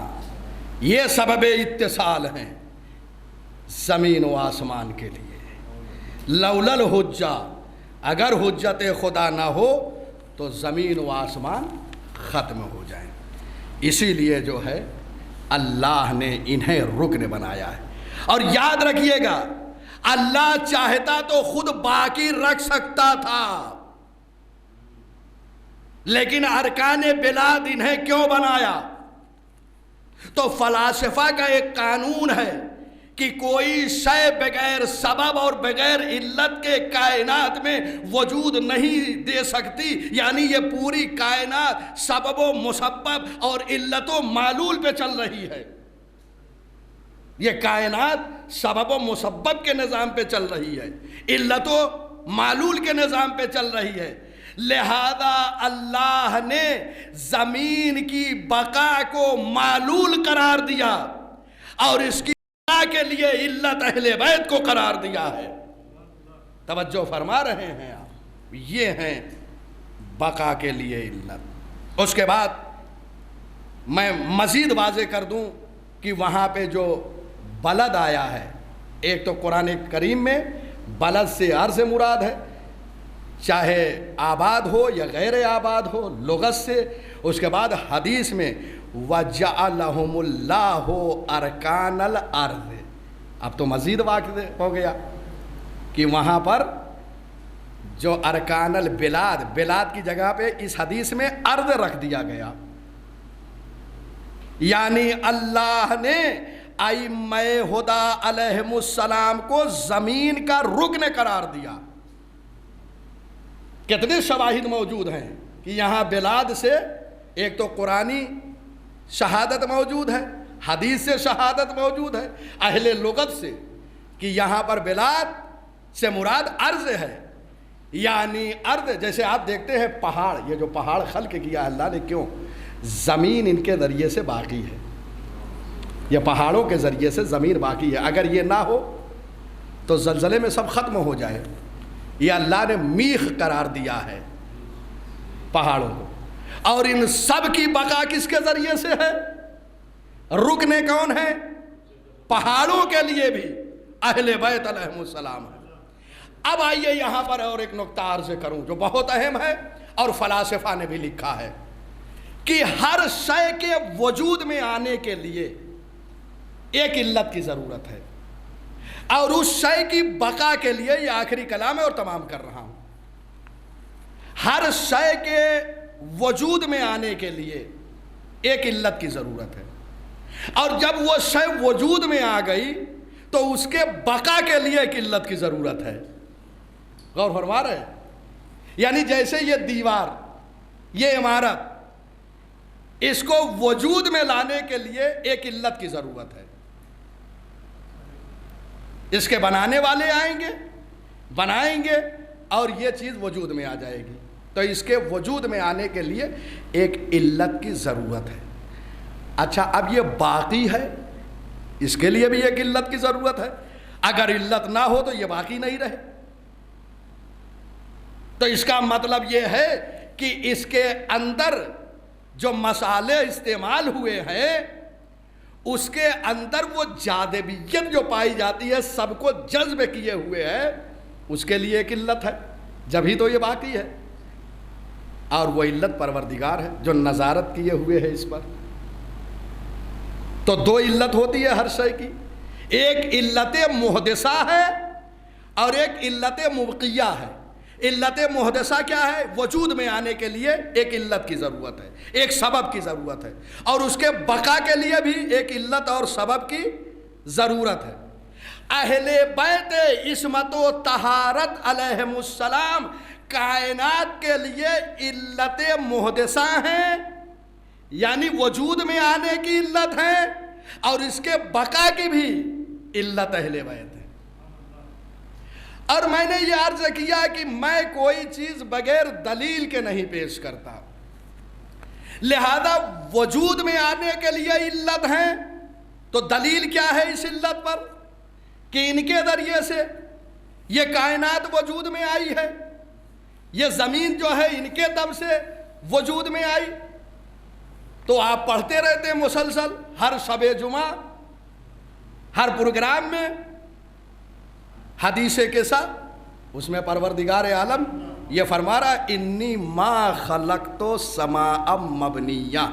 یہ سبب اتصال ہیں زمین و آسمان کے لیے۔ لولا الحجہ، اگر حجت خدا نہ ہو تو زمین و آسمان ختم ہو جائیں۔ اسی لیے جو ہے اللہ نے انہیں رکن بنایا ہے۔ اور یاد رکھیے گا اللہ چاہتا تو خود باقی رکھ سکتا تھا، لیکن ارکان بلاد انہیں کیوں بنایا؟ تو فلاسفہ کا ایک قانون ہے کہ کوئی شے بغیر سبب اور بغیر علت کے کائنات میں وجود نہیں دے سکتی، یعنی یہ پوری کائنات سبب و مسبب اور علت و معلول پہ چل رہی ہے۔ یہ کائنات سبب و مسبب کے نظام پہ چل رہی ہے، علت و معلول کے نظام پہ چل رہی ہے۔ لہذا اللہ نے زمین کی بقا کو معلول قرار دیا اور اس کی بقا کے لیے علت اہل بیت کو قرار دیا ہے۔ توجہ فرما رہے ہیں آپ؟ یہ ہیں بقا کے لیے علت۔ اس کے بعد میں مزید واضح کر دوں کہ وہاں پہ جو بلد آیا ہے، ایک تو قرآن کریم میں بلد سے ارض مراد ہے، چاہے آباد ہو یا غیر آباد ہو لغت سے۔ اس کے بعد حدیث میں وَجَعَلَهُمُ اللَّهُ أَرْكَانَ الْأَرْضِ، اب تو مزید واقع ہو گیا کہ وہاں پر جو ارکان البلاد، بلاد کی جگہ پہ اس حدیث میں ارض رکھ دیا گیا، یعنی اللہ نے ائمہ ہدی علیہم السلام کو زمین کا رکن قرار دیا۔ کتنے شواہد موجود ہیں کہ یہاں بلاد سے ایک تو قرآنی شہادت موجود ہے، حدیث سے شہادت موجود ہے، اہل لغت سے کہ یہاں پر بلاد سے مراد ارض ہے، یعنی ارض جیسے آپ دیکھتے ہیں پہاڑ، یہ جو پہاڑ خلق کیا اللہ نے، کیوں؟ زمین ان کے ذریعے سے باقی ہے، یہ پہاڑوں کے ذریعے سے زمین باقی ہے، اگر یہ نہ ہو تو زلزلے میں سب ختم ہو جائے۔ یہ اللہ نے میخ قرار دیا ہے پہاڑوں کو، اور ان سب کی بقا کس کے ذریعے سے ہے؟ رکنے کون ہے؟ پہاڑوں کے لیے بھی اہل بیت علیہم السلام ہے۔ اب آئیے یہاں پر اور ایک نقطہ عرض کروں جو بہت اہم ہے اور فلاسفہ نے بھی لکھا ہے کہ ہر شے کے وجود میں آنے کے لیے ایک علت کی ضرورت ہے، اور اس شے کی بقا کے لیے، یہ آخری کلام ہے اور تمام کر رہا ہوں، ہر شے کے وجود میں آنے کے لیے ایک علت کی ضرورت ہے، اور جب وہ شے وجود میں آ گئی تو اس کے بقا کے لیے ایک علت کی ضرورت ہے۔ غور فرما رہے ہیں؟ یعنی جیسے یہ دیوار، یہ عمارت، اس کو وجود میں لانے کے لیے ایک علت کی ضرورت ہے، اس کے بنانے والے آئیں گے، بنائیں گے اور یہ چیز وجود میں آ جائے گی، تو اس کے وجود میں آنے کے لیے ایک علت کی ضرورت ہے۔ اچھا، اب یہ باقی ہے، اس کے لیے بھی ایک علت کی ضرورت ہے، اگر علت نہ ہو تو یہ باقی نہیں رہے۔ تو اس کا مطلب یہ ہے کہ اس کے اندر جو مسالے استعمال ہوئے ہیں اس کے اندر وہ جاذبیت جو پائی جاتی ہے، سب کو جذب کیے ہوئے ہے، اس کے لیے ایک علت ہے، جبھی تو یہ باقی ہے، اور وہ علت پروردگار ہے جو نظارت کیے ہوئے ہے اس پر۔ تو دو علت ہوتی ہے ہر شے کی، ایک علت محدثہ ہے اور ایک علت مبقیہ ہے۔ علت محدثہ کیا ہے؟ وجود میں آنے کے لیے ایک علت کی ضرورت ہے، ایک سبب کی ضرورت ہے، اور اس کے بقا کے لیے بھی ایک علت اور سبب کی ضرورت ہے۔ اہل بیت عصمت و طہارت علیہم السلام کائنات کے لیے علت محدثہ ہیں، یعنی وجود میں آنے کی علت ہے، اور اس کے بقا کی بھی علت اہل بیت ہے۔ اور میں نے یہ عرض کیا کہ میں کوئی چیز بغیر دلیل کے نہیں پیش کرتا، لہذا وجود میں آنے کے لیے علت ہے تو دلیل کیا ہے اس علت پر کہ ان کے ذریعے سے یہ کائنات وجود میں آئی ہے، یہ زمین جو ہے ان کے دم سے وجود میں آئی۔ تو آپ پڑھتے رہتے ہیں مسلسل، ہر شب جمعہ، ہر پروگرام میں حدیث کے ساتھ، اس میں پروردگار عالم یہ فرما رہا ہے انی ما خلقت سماء مبنیہ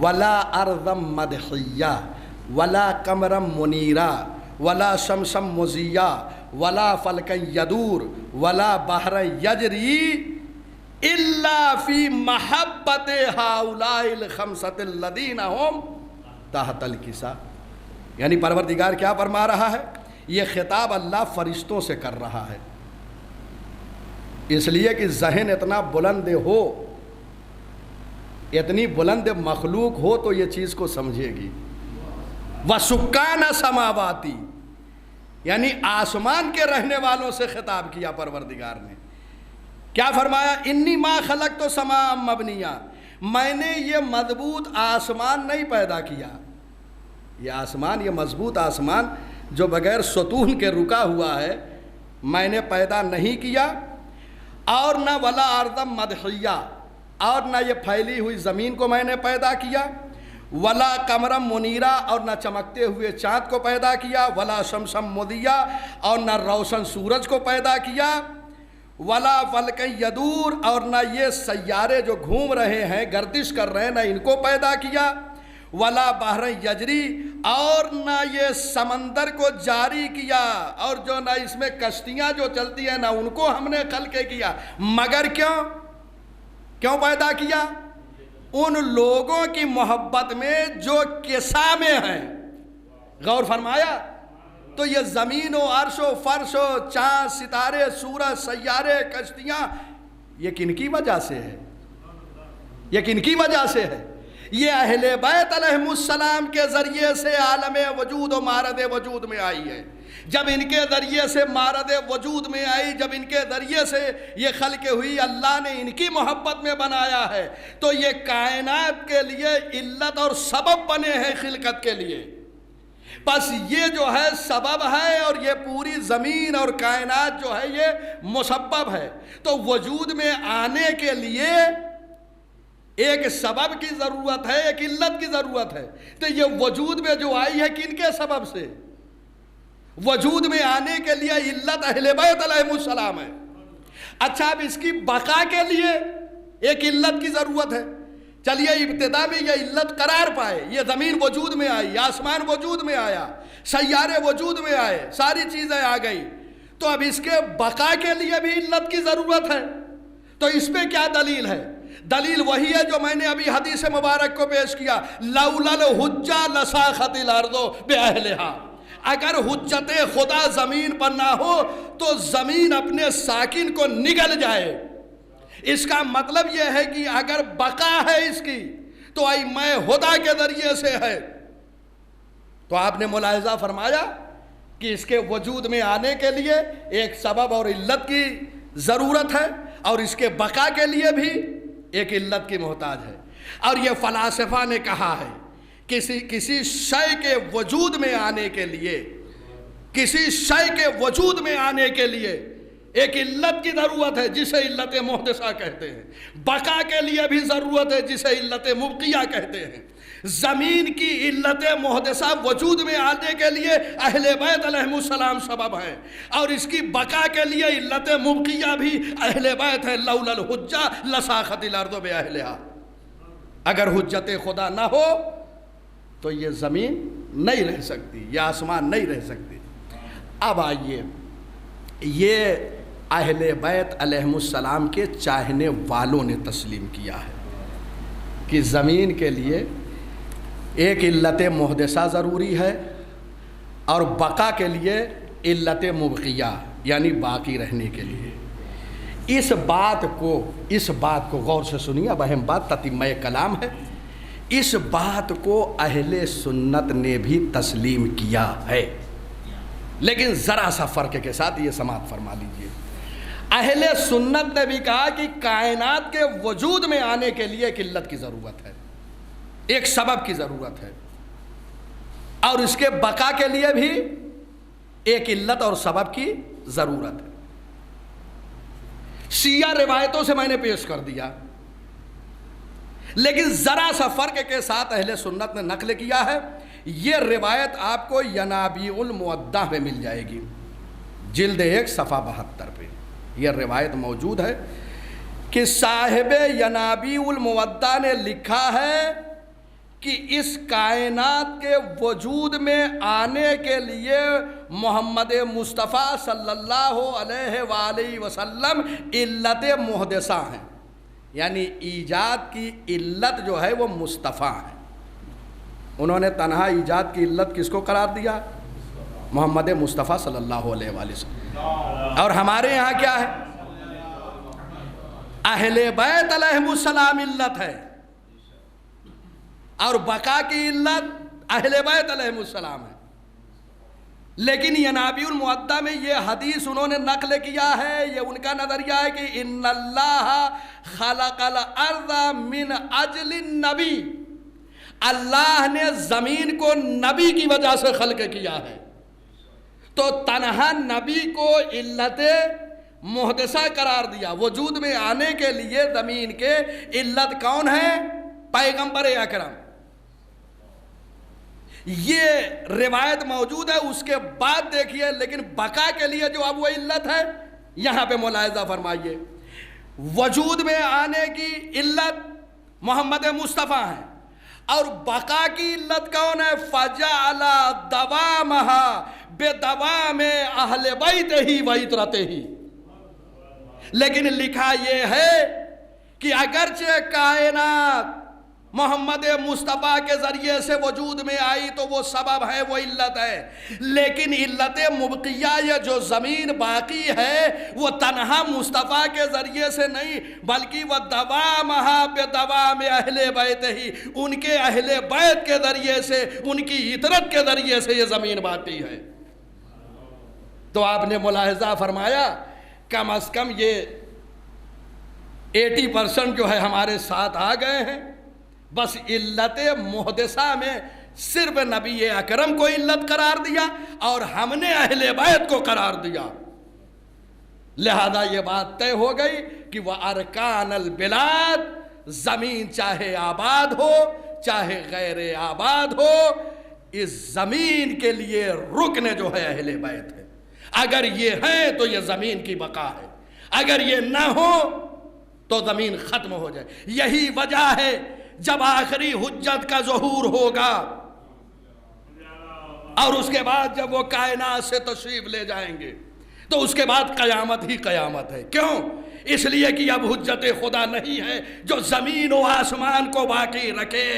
ولا ارضا مدحیہ ولا قمرا منیرا ولا شمسا مضیہ ولا فلکا یدور ولا بحرا یجری الا فی محبت ہؤلاء الخمسۃ الذین هم تحت الکساء۔ یعنی پروردگار کیا فرما رہا ہے؟ یہ خطاب اللہ فرشتوں سے کر رہا ہے، اس لیے کہ ذہن اتنا بلند ہو، اتنی بلند مخلوق ہو تو یہ چیز کو سمجھے گی۔ وَسُكَّانَ سَمَاوَاتِ، یعنی آسمان کے رہنے والوں سے خطاب کیا پروردگار نے۔ کیا فرمایا؟ انی ما خلقت سماء مبنیہ، میں نے یہ مضبوط آسمان نہیں پیدا کیا، یہ آسمان، یہ مضبوط آسمان جو بغیر ستون کے رکا ہوا ہے، میں نے پیدا نہیں کیا، اور نہ ولا ارضا مدحیہ، اور نہ یہ پھیلی ہوئی زمین کو میں نے پیدا کیا، ولا قمرا منیرا، اور نہ چمکتے ہوئے چاند کو پیدا کیا، ولا شمسا مضیہ، اور نہ روشن سورج کو پیدا کیا، ولا فلک یدور، اور نہ یہ سیارے جو گھوم رہے ہیں، گردش کر رہے ہیں، نہ ان کو پیدا کیا، ولا بحر یجری، اور نہ یہ سمندر کو جاری کیا، اور جو نہ اس میں کشتیاں جو چلتی ہیں نہ ان کو ہم نے خلق کیا، مگر کیوں پیدا کیا؟ ان لوگوں کی محبت میں جو کسا میں ہیں۔ غور فرمایا؟ تو یہ زمین و عرش و فرش و چاند، ستارے، سورج، سیارے، کشتیاں، یہ کن کی وجہ سے ہے؟ یہ کن کی وجہ سے ہے؟ یہ اہل بیت علیہ السلام کے ذریعے سے عالم وجود و مارد وجود میں آئی ہے۔ جب ان کے ذریعے سے مارد وجود میں آئی، جب ان کے ذریعے سے یہ خلق ہوئی، اللہ نے ان کی محبت میں بنایا ہے، تو یہ کائنات کے لیے علت اور سبب بنے ہیں خلقت کے لیے۔ بس یہ جو ہے سبب ہے، اور یہ پوری زمین اور کائنات جو ہے یہ مسبب ہے۔ تو وجود میں آنے کے لیے ایک سبب کی ضرورت ہے، ایک علت کی ضرورت ہے۔ تو یہ وجود میں جو آئی ہے کن کے سبب سے؟ وجود میں آنے کے لیے علت اہل بیت علیہ السلام ہے۔ اچھا، اب اس کی بقا کے لیے ایک علت کی ضرورت ہے۔ چلیے ابتدا میں یہ علت قرار پائے، یہ زمین وجود میں آئی، آسمان وجود میں آیا، سیارے وجود میں آئے، ساری چیزیں آ گئی، تو اب اس کے بقا کے لیے بھی علت کی ضرورت ہے۔ تو اس پہ کیا دلیل ہے؟ دلیل وہی ہے جو میں نے ابھی حدیث مبارک کو پیش کیا، لولا الحجہ لساخت الارض باہلہا، اگر حجت خدا زمین پر نہ ہو تو زمین اپنے ساکن کو نگل جائے۔ اس کا مطلب یہ ہے کہ اگر بقا ہے اس کی تو میں خدا کے ذریعے سے ہے۔ تو آپ نے ملاحظہ فرمایا کہ اس کے وجود میں آنے کے لیے ایک سبب اور علت کی ضرورت ہے، اور اس کے بقا کے لیے بھی ایک علت کی محتاج ہے۔ اور یہ فلاسفہ نے کہا ہے کسی شے کے وجود میں آنے کے لیے، کسی شے کے وجود میں آنے کے لیے ایک علت کی ضرورت ہے جسے علت محدثہ کہتے ہیں، بقا کے لیے بھی ضرورت ہے جسے علت مبقیہ کہتے ہیں۔ زمین کی علت محدثہ وجود میں آنے کے لیے اہل بیت علیہ السلام سبب ہیں، اور اس کی بقا کے لیے علت مبقیہ بھی اہل بیت ہے۔ لولا الحجہ لساخت الارض باہلہا، اگر حجت خدا نہ ہو تو یہ زمین نہیں رہ سکتی، یہ آسمان نہیں رہ سکتی۔ اب آئیے، یہ اہل بیت علیہ السلام کے چاہنے والوں نے تسلیم کیا ہے کہ زمین کے لیے ایک علت محدثہ ضروری ہے، اور بقا کے لیے علت مبقیہ، یعنی باقی رہنے کے لیے۔ اس بات کو غور سے سنیے، اب اہم بات تتمہ کلام ہے، اس بات کو اہل سنت نے بھی تسلیم کیا ہے، لیکن ذرا سا فرق کے ساتھ، یہ سماعت فرما لیجئے۔ اہل سنت نے بھی کہا کہ کائنات کے وجود میں آنے کے لیے ایک علت کی ضرورت ہے، ایک سبب کی ضرورت ہے، اور اس کے بقا کے لیے بھی ایک علت اور سبب کی ضرورت ہے۔ شیعہ روایتوں سے میں نے پیش کر دیا، لیکن ذرا سا فرق کے ساتھ اہل سنت نے نقل کیا ہے۔ یہ روایت آپ کو ینابیع المودع میں مل جائے گی، جلد 1 صفحہ 72 پہ یہ روایت موجود ہے کہ صاحب ینابیع المودع نے لکھا ہے کہ اس کائنات کے وجود میں آنے کے لیے محمد مصطفیٰ صلی اللہ علیہ وآلہ وسلم علت محدثہ ہیں، یعنی ایجاد کی علت جو ہے وہ مصطفیٰ ہے۔ انہوں نے تنہا ایجاد کی علت کس کو قرار دیا؟ محمد مصطفیٰ صلی اللہ علیہ وآلہ وسلم۔ اور ہمارے یہاں کیا ہے؟ اہل بیت علیہم السلام علت ہے، اور بقا کی علت اہل بیت علیہم السلام ہے۔ لیکن ینابیع المودع میں یہ حدیث انہوں نے نقل کیا ہے، یہ ان کا نظریہ ہے کہ ان اللہ خلق الارض من اجل النبی، اللہ نے زمین کو نبی کی وجہ سے خلق کیا ہے، تو تنہا نبی کو علت محدثہ قرار دیا۔ وجود میں آنے کے لیے زمین کے علت کون ہے؟ پیغمبر اکرم۔ یہ روایت موجود ہے، اس کے بعد دیکھیے لیکن بقا کے لیے جو اب وہ علت ہے، یہاں پہ ملاحظہ فرمائیے، وجود میں آنے کی علت محمد مصطفیٰ ہے، اور بقا کی علت کون ہے؟ فجعل دوامها بدوام اہل بیت ہی وعطرت ہی۔ لیکن لکھا یہ ہے کہ اگرچہ کائنات محمد مصطفیٰ کے ذریعے سے وجود میں آئی تو وہ سبب ہے، وہ علت ہے، لیکن علت مبقیہ یہ جو زمین باقی ہے وہ تنہا مصطفیٰ کے ذریعے سے نہیں، بلکہ وہ دوامها بدوام اہل بیت ہی، ان کے اہل بیت کے ذریعے سے، ان کی عطرت کے ذریعے سے یہ زمین باقی ہے۔ تو آپ نے ملاحظہ فرمایا کم از کم یہ 80% جو ہے ہمارے ساتھ آ گئے ہیں، بس علت محدثہ میں صرف نبی اکرم کو علت قرار دیا اور ہم نے اہل بیت کو قرار دیا، لہذا یہ بات طے ہو گئی کہ وہ ارکان البلاد، زمین چاہے آباد ہو چاہے غیر آباد ہو، اس زمین کے لیے رکن جو ہے اہل بیت ہے۔ اگر یہ ہے تو یہ زمین کی بقا ہے، اگر یہ نہ ہو تو زمین ختم ہو جائے۔ یہی وجہ ہے جب آخری حجت کا ظہور ہوگا اور اس کے بعد جب وہ کائنات سے تشریف لے جائیں گے تو اس کے بعد قیامت ہی قیامت ہے۔ کیوں؟ اس لیے کہ اب حجت خدا نہیں ہے جو زمین و آسمان کو باقی رکھے۔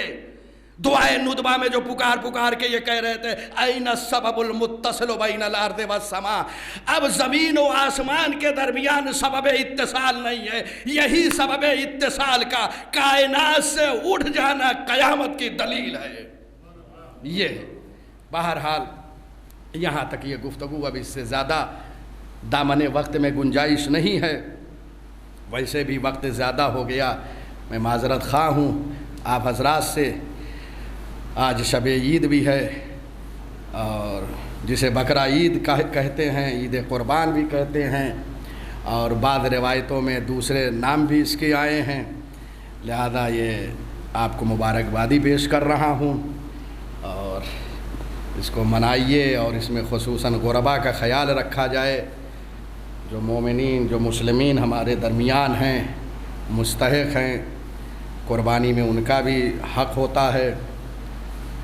دعائے ندبہ میں جو پکار کے یہ کہہ رہے تھے این السبب المتصل بین الارض والسماء، اب زمین و آسمان کے درمیان سبب اتصال نہیں ہے، یہی سبب اتصال کا کائنات سے اٹھ جانا قیامت کی دلیل ہے۔ یہ بہرحال یہاں تک یہ گفتگو، اب اس سے زیادہ دامن وقت میں گنجائش نہیں ہے، ویسے بھی وقت زیادہ ہو گیا، میں معذرت خواہ ہوں آپ حضرات سے۔ آج شب عید بھی ہے، اور جسے بقرہ عید کہتے ہیں، عید قربان بھی کہتے ہیں، اور بعض روایتوں میں دوسرے نام بھی اس کے آئے ہیں، لہذا یہ آپ کو مبارکبادی پیش کر رہا ہوں، اور اس کو منائیے، اور اس میں خصوصاً غربا کا خیال رکھا جائے۔ جو مومنین، جو مسلمین ہمارے درمیان ہیں، مستحق ہیں، قربانی میں ان کا بھی حق ہوتا ہے۔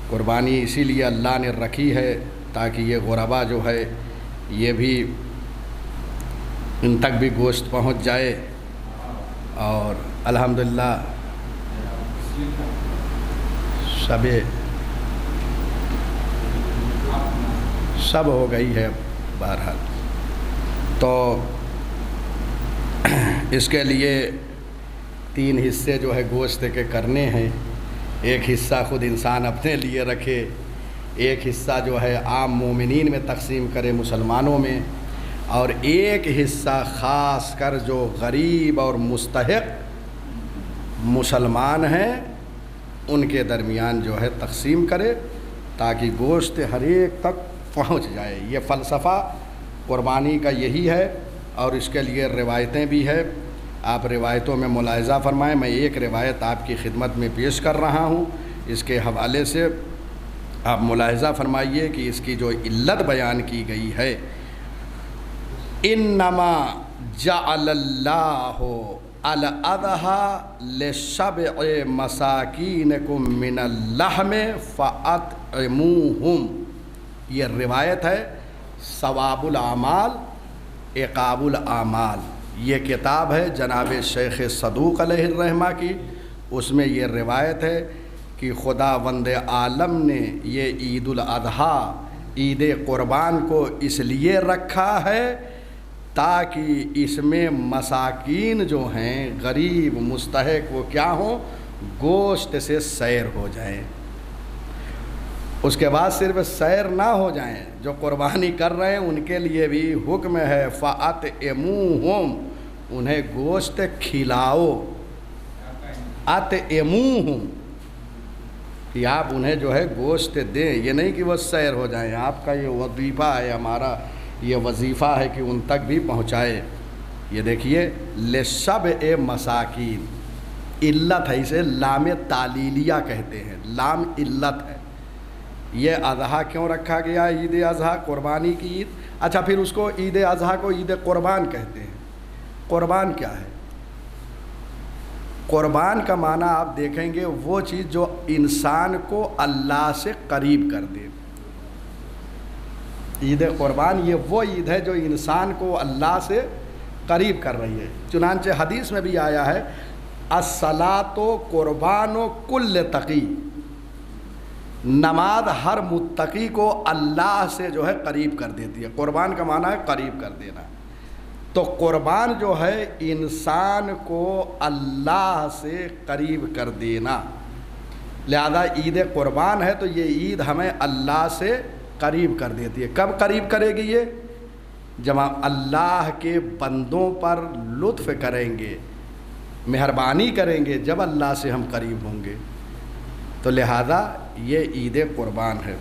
قربانی اسی لیے اللہ نے رکھی ہے تاکہ یہ غربا جو ہے یہ بھی ان تک بھی گوشت پہنچ جائے، اور الحمدللہ سب ہو گئی ہے بہرحال۔ تو اس کے لیے 3 حصے جو ہے گوشت کے کرنے ہیں۔ ایک حصہ خود انسان اپنے لیے رکھے، ایک حصہ جو ہے عام مومنین میں تقسیم کرے، مسلمانوں میں، اور ایک حصہ خاص کر جو غریب اور مستحق مسلمان ہیں ان کے درمیان جو ہے تقسیم کرے، تاکہ گوشت ہر ایک تک پہنچ جائے۔ یہ فلسفہ قربانی کا یہی ہے، اور اس کے لیے روایتیں بھی ہے۔ آپ روایتوں میں ملاحظہ فرمائیں، میں ایک روایت آپ کی خدمت میں پیش کر رہا ہوں، اس کے حوالے سے آپ ملاحظہ فرمائیے کہ اس کی جو علت بیان کی گئی ہے، انما جعل اللہ الاضحی لسبع مساکینکم من اللحم فاطعموہم۔ یہ روایت ہے ثواب الاعمال عقاب الاعمال، یہ کتاب ہے جناب شیخ صدوق علیہ الرحمہ کی۔ اس میں یہ روایت ہے کہ خداوند عالم نے یہ عید الاضحیٰ، عید قربان کو اس لیے رکھا ہے تاکہ اس میں مساکین جو ہیں، غریب مستحق، وہ کیا ہوں؟ گوشت سے سیر ہو جائیں۔ اس کے بعد صرف سیر نہ ہو جائیں، جو قربانی کر رہے ہیں ان کے لیے بھی حکم ہے فَأَطْعِمُوهُمْ، انہیں گوشت کھلاؤ، اطعموہم، کہ آپ انہیں جو ہے گوشت دیں۔ یہ نہیں کہ وہ سیر ہو جائیں، آپ کا یہ وظیفہ ہے، ہمارا یہ وظیفہ ہے کہ ان تک بھی پہنچائے۔ یہ دیکھیے لسبع مساکین، علت ہے، اسے لام تعلیلیہ کہتے ہیں، لام علت ہے۔ یہ اضحیٰ کیوں رکھا گیا؟ عید اضحیٰ، قربانی کی عید۔ اچھا، پھر اس کو عید اضحیٰ کو عید قربان کہتے ہیں۔ قربان کیا ہے؟ قربان کا معنی آپ دیکھیں گے وہ چیز جو انسان کو اللہ سے قریب کر دے۔ عید قربان یہ وہ عید ہے جو انسان کو اللہ سے قریب کر رہی ہے۔ چنانچہ حدیث میں بھی آیا ہے الصلاۃ قربان کل تقی، نماز ہر متقی کو اللہ سے جو ہے قریب کر دیتی ہے۔ قربان کا معنی ہے قریب کر دینا۔ تو قربان جو ہے انسان کو اللہ سے قریب کر دینا، لہذا عید قربان ہے تو یہ عید ہمیں اللہ سے قریب کر دیتی ہے۔ کب قریب کرے گی؟ یہ جب ہم اللہ کے بندوں پر لطف کریں گے، مہربانی کریں گے، جب اللہ سے ہم قریب ہوں گے، تو لہذا یہ عید قربان ہے۔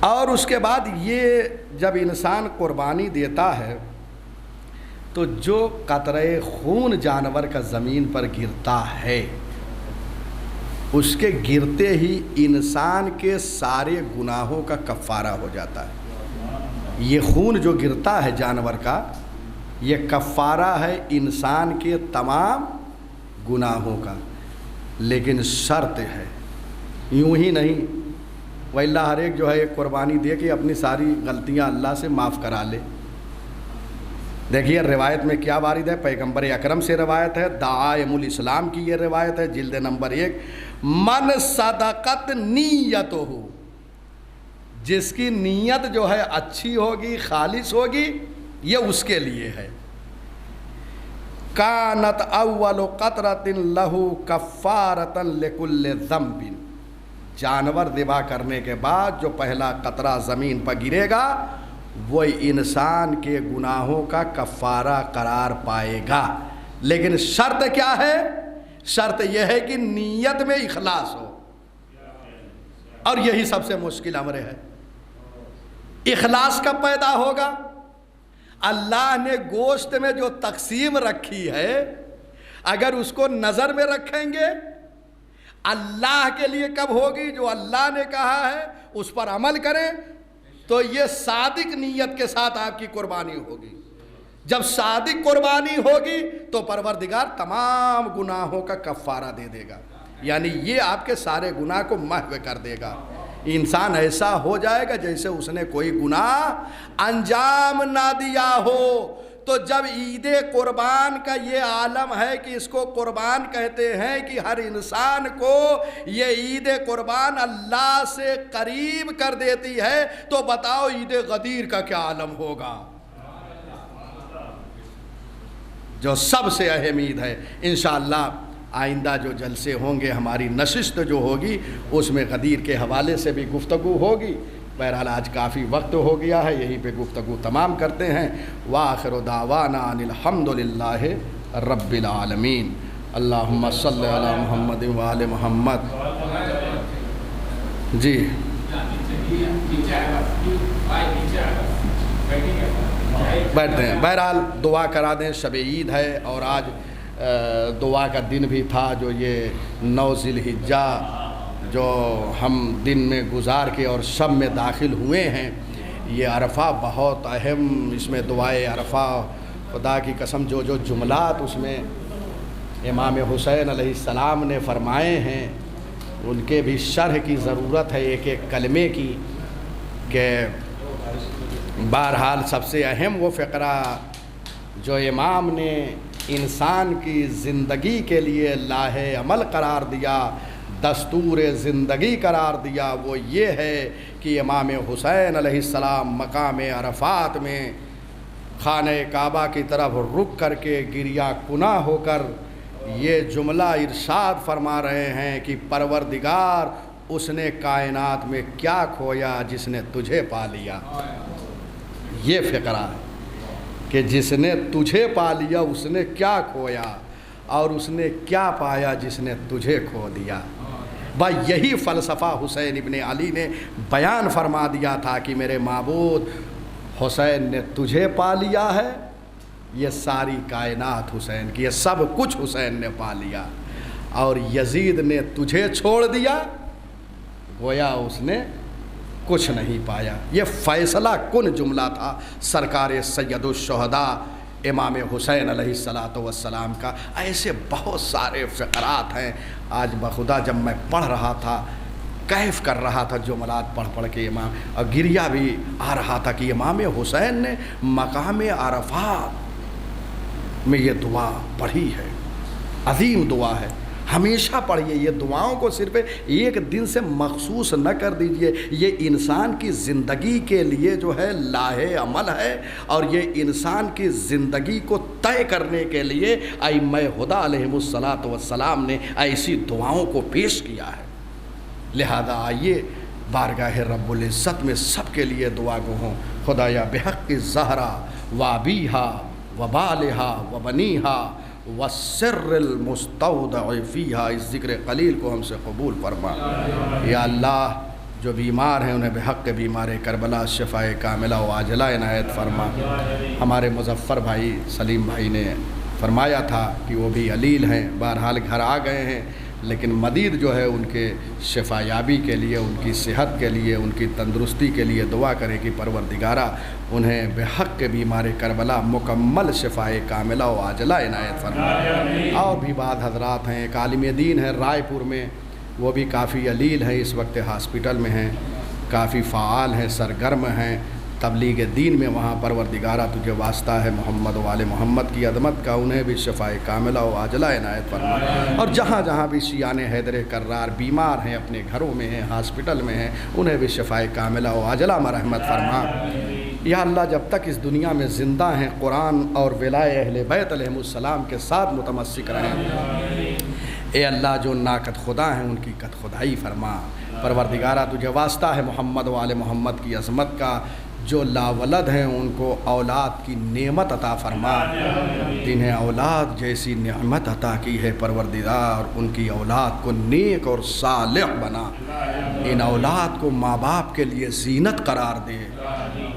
اور اس کے بعد یہ جب انسان قربانی دیتا ہے تو جو قطرہ خون جانور کا زمین پر گرتا ہے، اس کے گرتے ہی انسان کے سارے گناہوں کا کفارہ ہو جاتا ہے۔ یہ خون جو گرتا ہے جانور کا، یہ کفارہ ہے انسان کے تمام گناہوں کا، لیکن شرط ہے، یوں ہی نہیں، وَإِلَّا ہر ایک جو ہے ایک قربانی دے کے اپنی ساری غلطیاں اللہ سے معاف کرا لے۔ دیکھیے روایت میں کیا وارد ہے، پیغمبر اکرم سے روایت ہے، دعائم الاسلام کی یہ روایت ہے، جلد نمبر 1، من صدقت نیتہ، جس کی نیت جو ہے اچھی ہوگی، خالص ہوگی، یہ اس کے لیے ہے۔ کانت اول قطرۃ لہ کفارۃ لکل ذنب، جانور ذبح کرنے کے بعد جو پہلا قطرہ زمین پر گرے گا وہ انسان کے گناہوں کا کفارہ قرار پائے گا، لیکن شرط کیا ہے؟ شرط یہ ہے کہ نیت میں اخلاص ہو، اور یہی سب سے مشکل امر ہے۔ اخلاص کب پیدا ہوگا؟ اللہ نے گوشت میں جو تقسیم رکھی ہے، اگر اس کو نظر میں رکھیں گے، اللہ کے لیے کب ہوگی؟ جو اللہ نے کہا ہے اس پر عمل کریں، تو یہ صادق نیت کے ساتھ آپ کی قربانی ہوگی۔ جب صادق قربانی ہوگی تو پروردگار تمام گناہوں کا کفارہ دے دے گا، یعنی یہ آپ کے سارے گناہ کو محو کر دے گا۔ انسان ایسا ہو جائے گا جیسے اس نے کوئی گناہ انجام نہ دیا ہو۔ تو جب عید قربان کا یہ عالم ہے کہ اس کو قربان کہتے ہیں کہ ہر انسان کو یہ عید قربان اللہ سے قریب کر دیتی ہے، تو بتاؤ عید غدیر کا کیا عالم ہوگا؟ جو سب سے اہم عید ہے۔ انشاءاللہ آئندہ جو جلسے ہوں گے، ہماری نشست جو ہوگی اس میں غدیر کے حوالے سے بھی گفتگو ہوگی۔ بہرحال آج کافی وقت ہو گیا ہے، یہیں پہ گفتگو تمام کرتے ہیں۔ وآخر دعوانا ان الحمد للہ رب العالمین۔ اللہم صلی علی محمد وآل محمد۔ جی بیٹھتے ہیں۔ بہرحال دعا کرا دیں، شب عید ہے اور آج دعا کا دن بھی تھا، جو یہ 9 ذی الحجہ جو ہم دن میں گزار کے اور شب میں داخل ہوئے ہیں، یہ عرفہ بہت اہم، اس میں دعائے عرفہ، خدا کی قسم جو جملات اس میں امام حسین علیہ السلام نے فرمائے ہیں، ان کے بھی شرح کی ضرورت ہے ایک ایک کلمے کی، کہ بہرحال سب سے اہم وہ فقرہ جو امام نے انسان کی زندگی کے لیے لاہ عمل قرار دیا، دستور زندگی قرار دیا، وہ یہ ہے کہ امام حسین علیہ السلام مقام عرفات میں خانہ کعبہ کی طرف رک کر کے گریہ کناں ہو کر یہ جملہ ارشاد فرما رہے ہیں کہ پروردگار، اس نے کائنات میں کیا کھویا جس نے تجھے پا لیا۔ یہ فقرہ ہے کہ جس نے تجھے پا لیا اس نے کیا کھویا، اور اس نے کیا پایا جس نے تجھے کھو دیا۔ بھائی یہی فلسفہ حسین ابن علی نے بیان فرما دیا تھا کہ میرے معبود، حسین نے تجھے پا لیا ہے، یہ ساری کائنات حسین کی، یہ سب کچھ حسین نے پا لیا، اور یزید نے تجھے چھوڑ دیا، گویا اس نے کچھ نہیں پایا۔ یہ فیصلہ کن جملہ تھا سرکار سید الشہداء امام حسین علیہ السلام کا۔ ایسے بہت سارے فقرات ہیں۔ آج بخدا جب میں پڑھ رہا تھا، کیف کر رہا تھا جملات پڑھ پڑھ کے امام، اور گریہ بھی آ رہا تھا کہ امام حسین نے مقام عرفات میں یہ دعا پڑھی ہے، عظیم دعا ہے، ہمیشہ پڑھیے۔ یہ دعاؤں کو صرف ایک دن سے مخصوص نہ کر دیجئے، یہ انسان کی زندگی کے لیے جو ہے لاہ عمل ہے، اور یہ انسان کی زندگی کو طے کرنے کے لیے ائمہ ہدیٰ علیہم الصلاۃ نے ایسی دعاؤں کو پیش کیا ہے۔ لہذا آئیے بارگاہ رب العزت میں سب کے لیے دعا گو ہوں۔ خدایا بحق الزہرا و ابیہا و بالہا و بنیہا وَالسِّرِّ الْمُسْتَوْدَعِ فِيهَا، اس ذکر قلیل کو ہم سے قبول فرما۔ یا اللہ، جو بیمار ہیں انہیں بحق بیمار کربلا شفاء کاملہ و عاجلہ عنایت فرما۔ ہمارے مظفر بھائی سلیم بھائی نے فرمایا تھا کہ وہ بھی علیل ہیں، بہرحال گھر آ گئے ہیں، لیکن مزید جو ہے ان کے شفا یابی کے لیے، ان کی صحت کے لیے، ان کی تندرستی کے لیے دعا کرے کہ پروردگارہ انہیں بحق بیمار کربلا مکمل شفاء کاملہ و عاجلہ عنایت فرما۔ اور بھی بعض حضرات ہیں، ایک عالم دین ہے رائے پور میں، وہ بھی کافی علیل ہیں، اس وقت ہاسپٹل میں ہیں، کافی فعال ہیں، سرگرم ہیں تبلیغ دین میں، وہاں پروردگارہ تجھے واسطہ ہے محمد و آل محمد کی عظمت کا، انہیں بھی شفاء کاملہ و عاجلہ عنایت فرما۔ اور جہاں جہاں بھی شیعان حیدر کرار بیمار ہیں، اپنے گھروں میں ہیں، ہاسپٹل میں ہیں، انہیں بھی شفاء کاملہ و عاجلہ مرحمت فرما۔ یا اللہ، جب تک اس دنیا میں زندہ ہیں قرآن اور ولائے اہل بیت علیہم السلام کے ساتھ متمسک رہیں۔ اے اللہ، جو ناقد خدا ہیں ان کی قد خدائی فرما۔ پروردگارہ تجھے واسطہ ہے محمد و آل محمد کی عظمت کا، جو لاولد ہیں ان کو اولاد کی نعمت عطا فرما، جنہیں اولاد جیسی نعمت عطا کی ہے پروردگار، ان کی اولاد کو نیک اور صالح بنا، ان اولاد کو ماں باپ کے لیے زینت قرار دے۔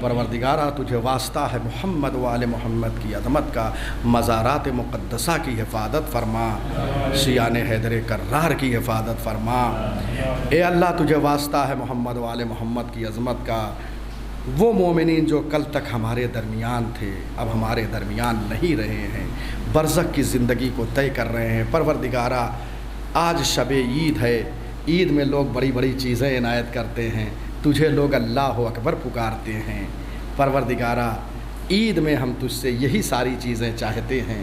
پروردگارہ تجھے واسطہ ہے محمد و آل محمد کی عظمت کا، مزارات مقدسہ کی حفاظت فرما، شیعان حیدر کرار کی حفاظت فرما۔ اے اللہ، تجھے واسطہ ہے محمد و آل محمد کی عظمت کا، وہ مومنین جو کل تک ہمارے درمیان تھے اب ہمارے درمیان نہیں رہے ہیں، برزخ کی زندگی کو طے کر رہے ہیں، پروردگارہ آج شب عید ہے، عید میں لوگ بڑی بڑی چیزیں عنایت کرتے ہیں، تجھے لوگ اللہ اکبر پکارتے ہیں۔ پروردگارہ عید میں ہم تجھ سے یہی ساری چیزیں چاہتے ہیں،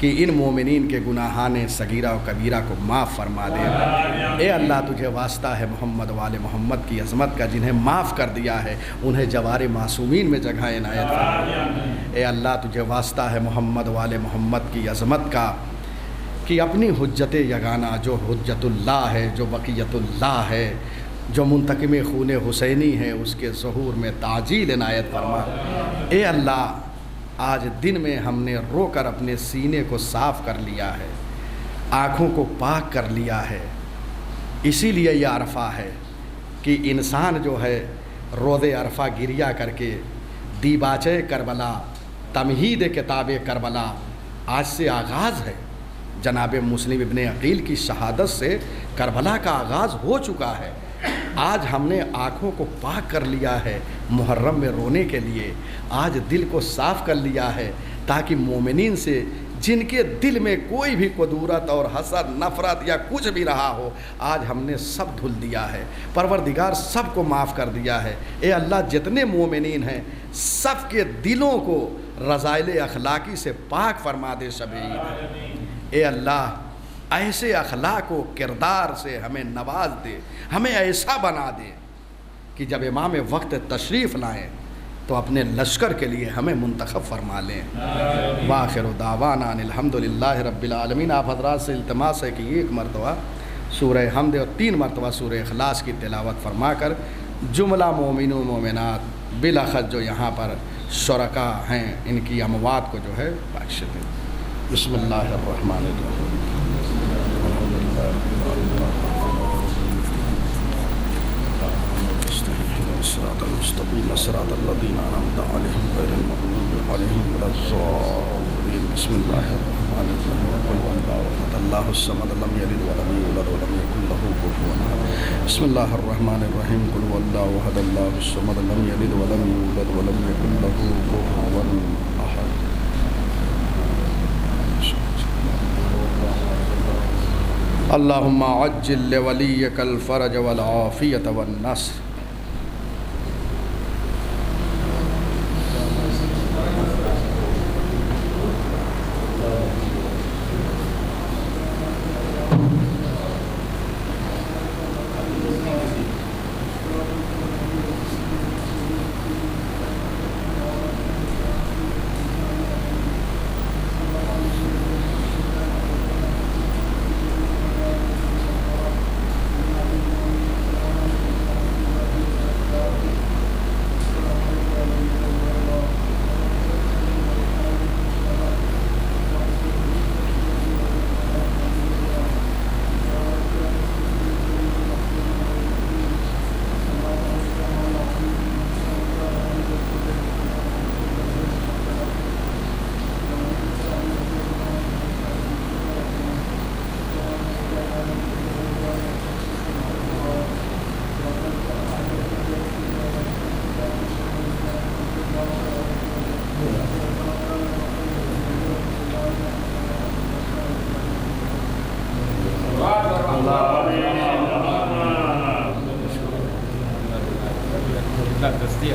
کہ ان مومنین کے گناہان صغیرہ و کبیرہ کو معاف فرما دے۔ اے اللہ تجھے واسطہ ہے محمد وال محمد کی عظمت کا، جنہیں معاف کر دیا ہے انہیں جوار معصومین میں جگہ عنایت فرما۔ اے اللہ تجھے واسطہ ہے محمد وال محمد کی عظمت کا کہ اپنی حجت یگانہ جو حجت اللہ ہے، جو بقیت اللہ ہے، جو منتقم خون حسینی ہے، اس کے ظہور میں تعجیل عنایت فرما۔ اے اللہ آج دن میں ہم نے رو کر اپنے سینے کو صاف کر لیا ہے، آنکھوں کو پاک کر لیا ہے۔ اسی لیے یہ عرفہ ہے کہ انسان جو ہے روز عرفہ گریہ کر کے دیباچہ کربلا، تمہید کتاب کربلا آج سے آغاز ہے۔ جناب مسلم ابن عقیل کی شہادت سے کربلا کا آغاز ہو چکا ہے۔ آج ہم نے آنکھوں کو پاک کر لیا ہے محرم میں رونے کے لیے، آج دل کو صاف کر لیا ہے تاکہ مومنین سے جن کے دل میں کوئی بھی قدورت اور حسد، نفرت یا کچھ بھی رہا ہو، آج ہم نے سب دھل دیا ہے۔ پروردگار سب کو معاف کر دیا ہے۔ اے اللہ جتنے مومنین ہیں سب کے دلوں کو رذائل اخلاقی سے پاک فرما دے شبیر۔ اے اللہ ایسے اخلاق و کردار سے ہمیں نواز دے، ہمیں ایسا بنا دے کہ جب امام وقت تشریف لائیں تو اپنے لشکر کے لیے ہمیں منتخب فرما لیں۔ وآخر دعوانا ان الحمدللہ رب العالمین۔ آپ حضرات سے التماس ہے کہ ایک مرتبہ سورہ حمد اور 3 مرتبہ سورہ اخلاص کی تلاوت فرما کر جملہ مومن و مومنات بالاخص جو یہاں پر شرکا ہیں ان کی اموات کو جو ہے بخش دیں۔ بسم اللہ الرحمن الرحیم۔ صراط المستقیم صراط الذین انعمت علیہم غیر المغضوب علیہم ولا الضالین۔ بسم اللہ الرحمن الرحیم۔ قل هو اللہ احد اللہ الصمد لم یلد ولم یولد ولم یکن له کفوا احد۔ بسم اللہ الرحمن الرحیم۔ قل هو اللہ احد اللہ الصمد لم یلد ولم یولد ولم یکن له کفوا احد۔ اللہم عجل لولیک الفرج والعافیۃ والنصر۔ دستی